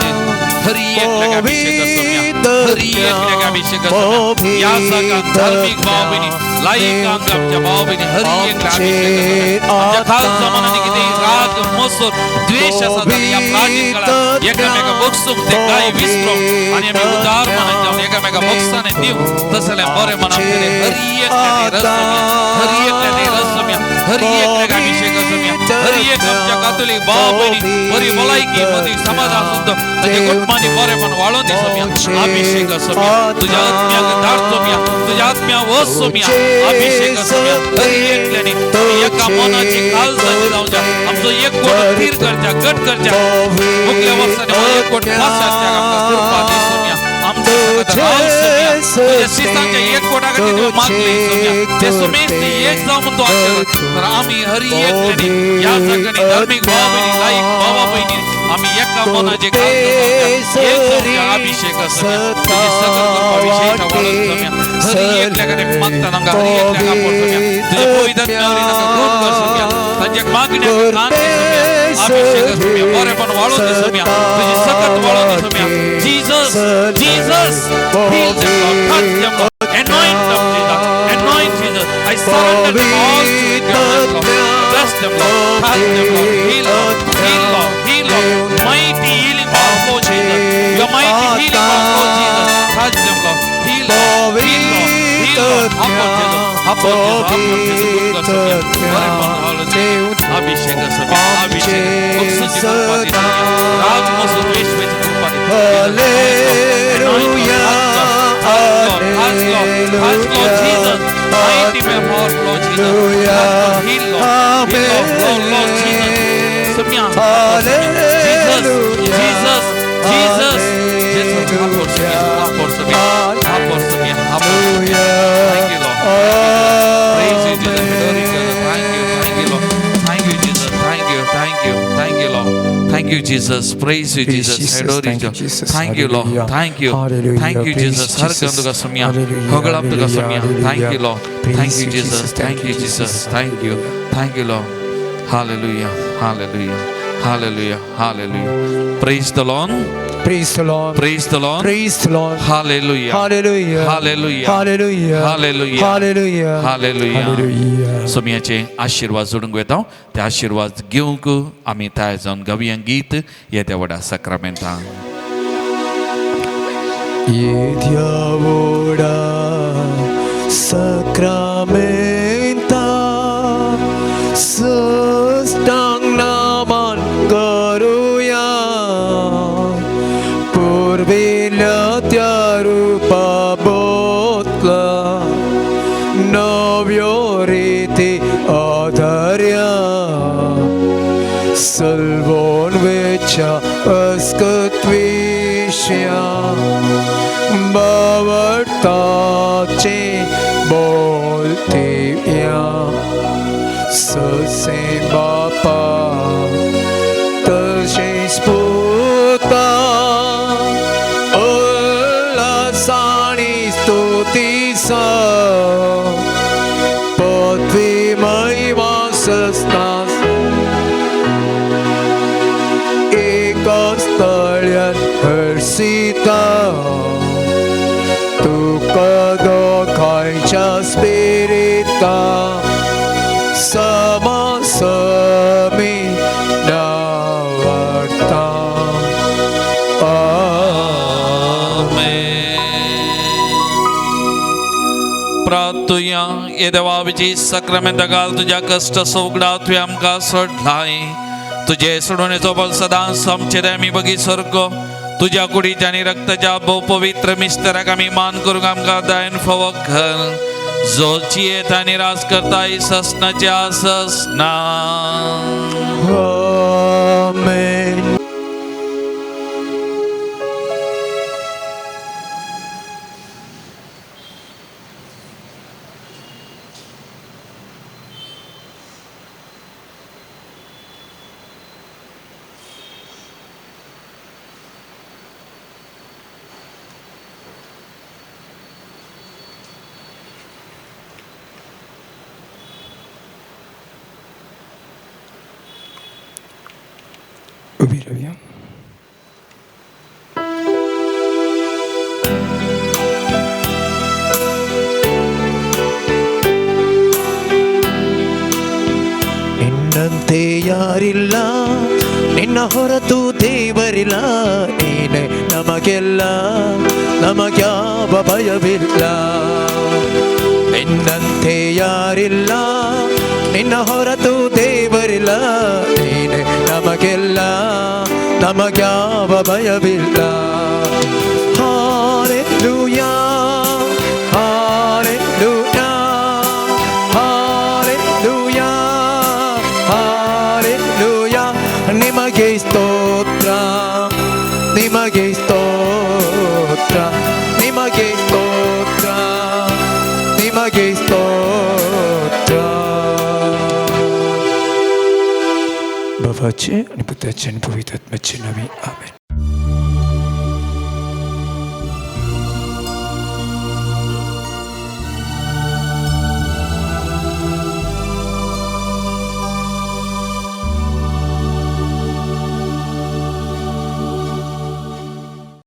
Hari एक अभिषेक सोम्या हरी एक अभिषेक सोम्या या सगळ्या धार्मिक भाव भयणी लायक आमच्या भाव भयणी हरी एक अभिषेक आमच्या खाल जमान्यानी कितें राग मसूर द्वेष आसा जाल्यार ह्या प्राचीन काळात एकामेका बगसूंक ते काय विसरूंक आनी आमी उदार मनान जावन एकामेका बगसाने दिवं तसलें बरें मन आमचें हरी एक रस सोम्या हरी एक रस सोम्या हरी एक अभिषेक सोम्या हरी एक आमच्या कातोलीक भाव भयणी बरी भलायकी मदी समाधान सुद्दां ताचे कुटुंबांनी बरें मन वाळोवन दी सोम्या अभिषेक सोम्या तुज्या आत्म्याक धाड सोम्या तुज्या आत्म्याक वस सोम्या अभिषेक सोम्या हरी एकल्यानी एका मनाची काळजाची जावच्या आमचो एकवट स्थिर करच्या घट करच्या मुखल्या वर्सांनी एकवट फासाच्या आमकां कृपा दी सोम्या तुझ्या शिस्तांच्या एकवटा खातीर मागले सोम्या ते सुमेश एक जावं म्हणून तूं आशिर्वाद तर आमी हरी एकल्यानी ह्या जागांनी धार्मीक भाव भयणी लायक भावा भयणी आमी एका मनाचे अभिषेक अभिषेक हरी एकल्या खातीर मागता तांकां हरी एकल्या तुझ्या पवित्र तांच्या मागण्या अभिषेक सोम्या बरेपण वाळोवन दी सोम्या तुजी सकत वाळोवन दी Saumya Jesus, Jesus, heal them, Lord, touch them, Lord, anoint them, Jesus, anoint Jesus. I surrender them all to your hands, Lord. Bless them, Lord, touch them, Lord, heal, Lord, heal, Lord, heal, Lord. Mighty healing power, Lord Jesus. Your mighty healing power, Lord Jesus. Touch them, Lord, heal, Lord, heal, Lord, heal, Lord. Upon Jesus, upon Jesus, upon Jesus. ಸಮಯ ಅಭಿಷೇಕ ಸಮಯ ಅಭಿಷೇಕ Thank you, Jesus. Praise you, Jesus. Adore you. Thank you, Lord. Thank you. Thank you, Jesus. हर गंदगा समय, होगलाप्तगा समय. Thank you, Lord. Thank you, Jesus. Thank you, Jesus. Thank you. Thank you, Lord. Hallelujah. Hallelujah. Hallelujah. Hallelujah. Praise the Lord. Praise the Lord. Praise the Lord. Praise the Lord. Hallelujah. Hallelujah. Hallelujah. Hallelujah. Hallelujah. Hallelujah. Hallelujah. Hallelujah. सोम्याचे आशीर्वाद जोडून घेता ते आशीर्वाद घेवंक आमी तयार जावन गावया गीत येत्या vada सक्रमेंता Yedia voda sacramenta sustang naman karuya purvila tyarupa botla novyoriti adharya salvon vecha askatvisya बावरताचे बोलते या ससे बापा तसे स्फुता उल्हासाने स्तुतीसा पृथ्वी महिमा सस्तास एका स्थळ्यात Harshita tu kado kaija spirita sama sami navarta प्रार्थुया ये देवाविची सक्रमेंत घाल तुझ्या कष्ट सौगडा तुवें आमकां सोडलाय तुझे सोडून बल सदांच आमचे आमी बगी स्वर्ग तुझ्या कुडीच्या आणि रक्ताच्या बहुपवित्र मिस्टराक आमी मान करूंक आमकां दायन फावो घाल जोची येता आनी रास करता ससनाच्या ससना Amen. उभी राहूया. ನಿನ್ನಂತೆ ಯಾರಿಲ್ಲ ನಿನ್ನ ಹೊರತು ದೇವರಿಲ್ಲ ನೀನೆ ನಮಗೆಲ್ಲ ನಮಗ್ಯಾವ ಭಯವಿಲ್ಲ ನಿನ್ನಂತೆ ಯಾರಿಲ್ಲ ನಿನ್ನ ಹೊರತು ದೇವರಿಲ್ಲ ನೀನೆ ನಮಗೆಲ್ಲ ನಮಗ್ಯಾವ ಭಯವಿಲ್ಲ ಹಾಲೆಲೂಯಾ ಹಾಲೆಲೂಯಾ ಹಾಲೆಲೂಯಾ ಹಾಲೆಲೂಯಾ ನಿಮಗೆ ಸ್ತೋತ್ರ ನಿಮಗೆ ಸ್ತೋತ್ರ ನಿಮಗೆ ಸ್ತೋತ್ರ ನಿಮಗೆ ಸ್ತೋತ್ರ Bawacie ani Putracie ani Powitacie nawi. Amen.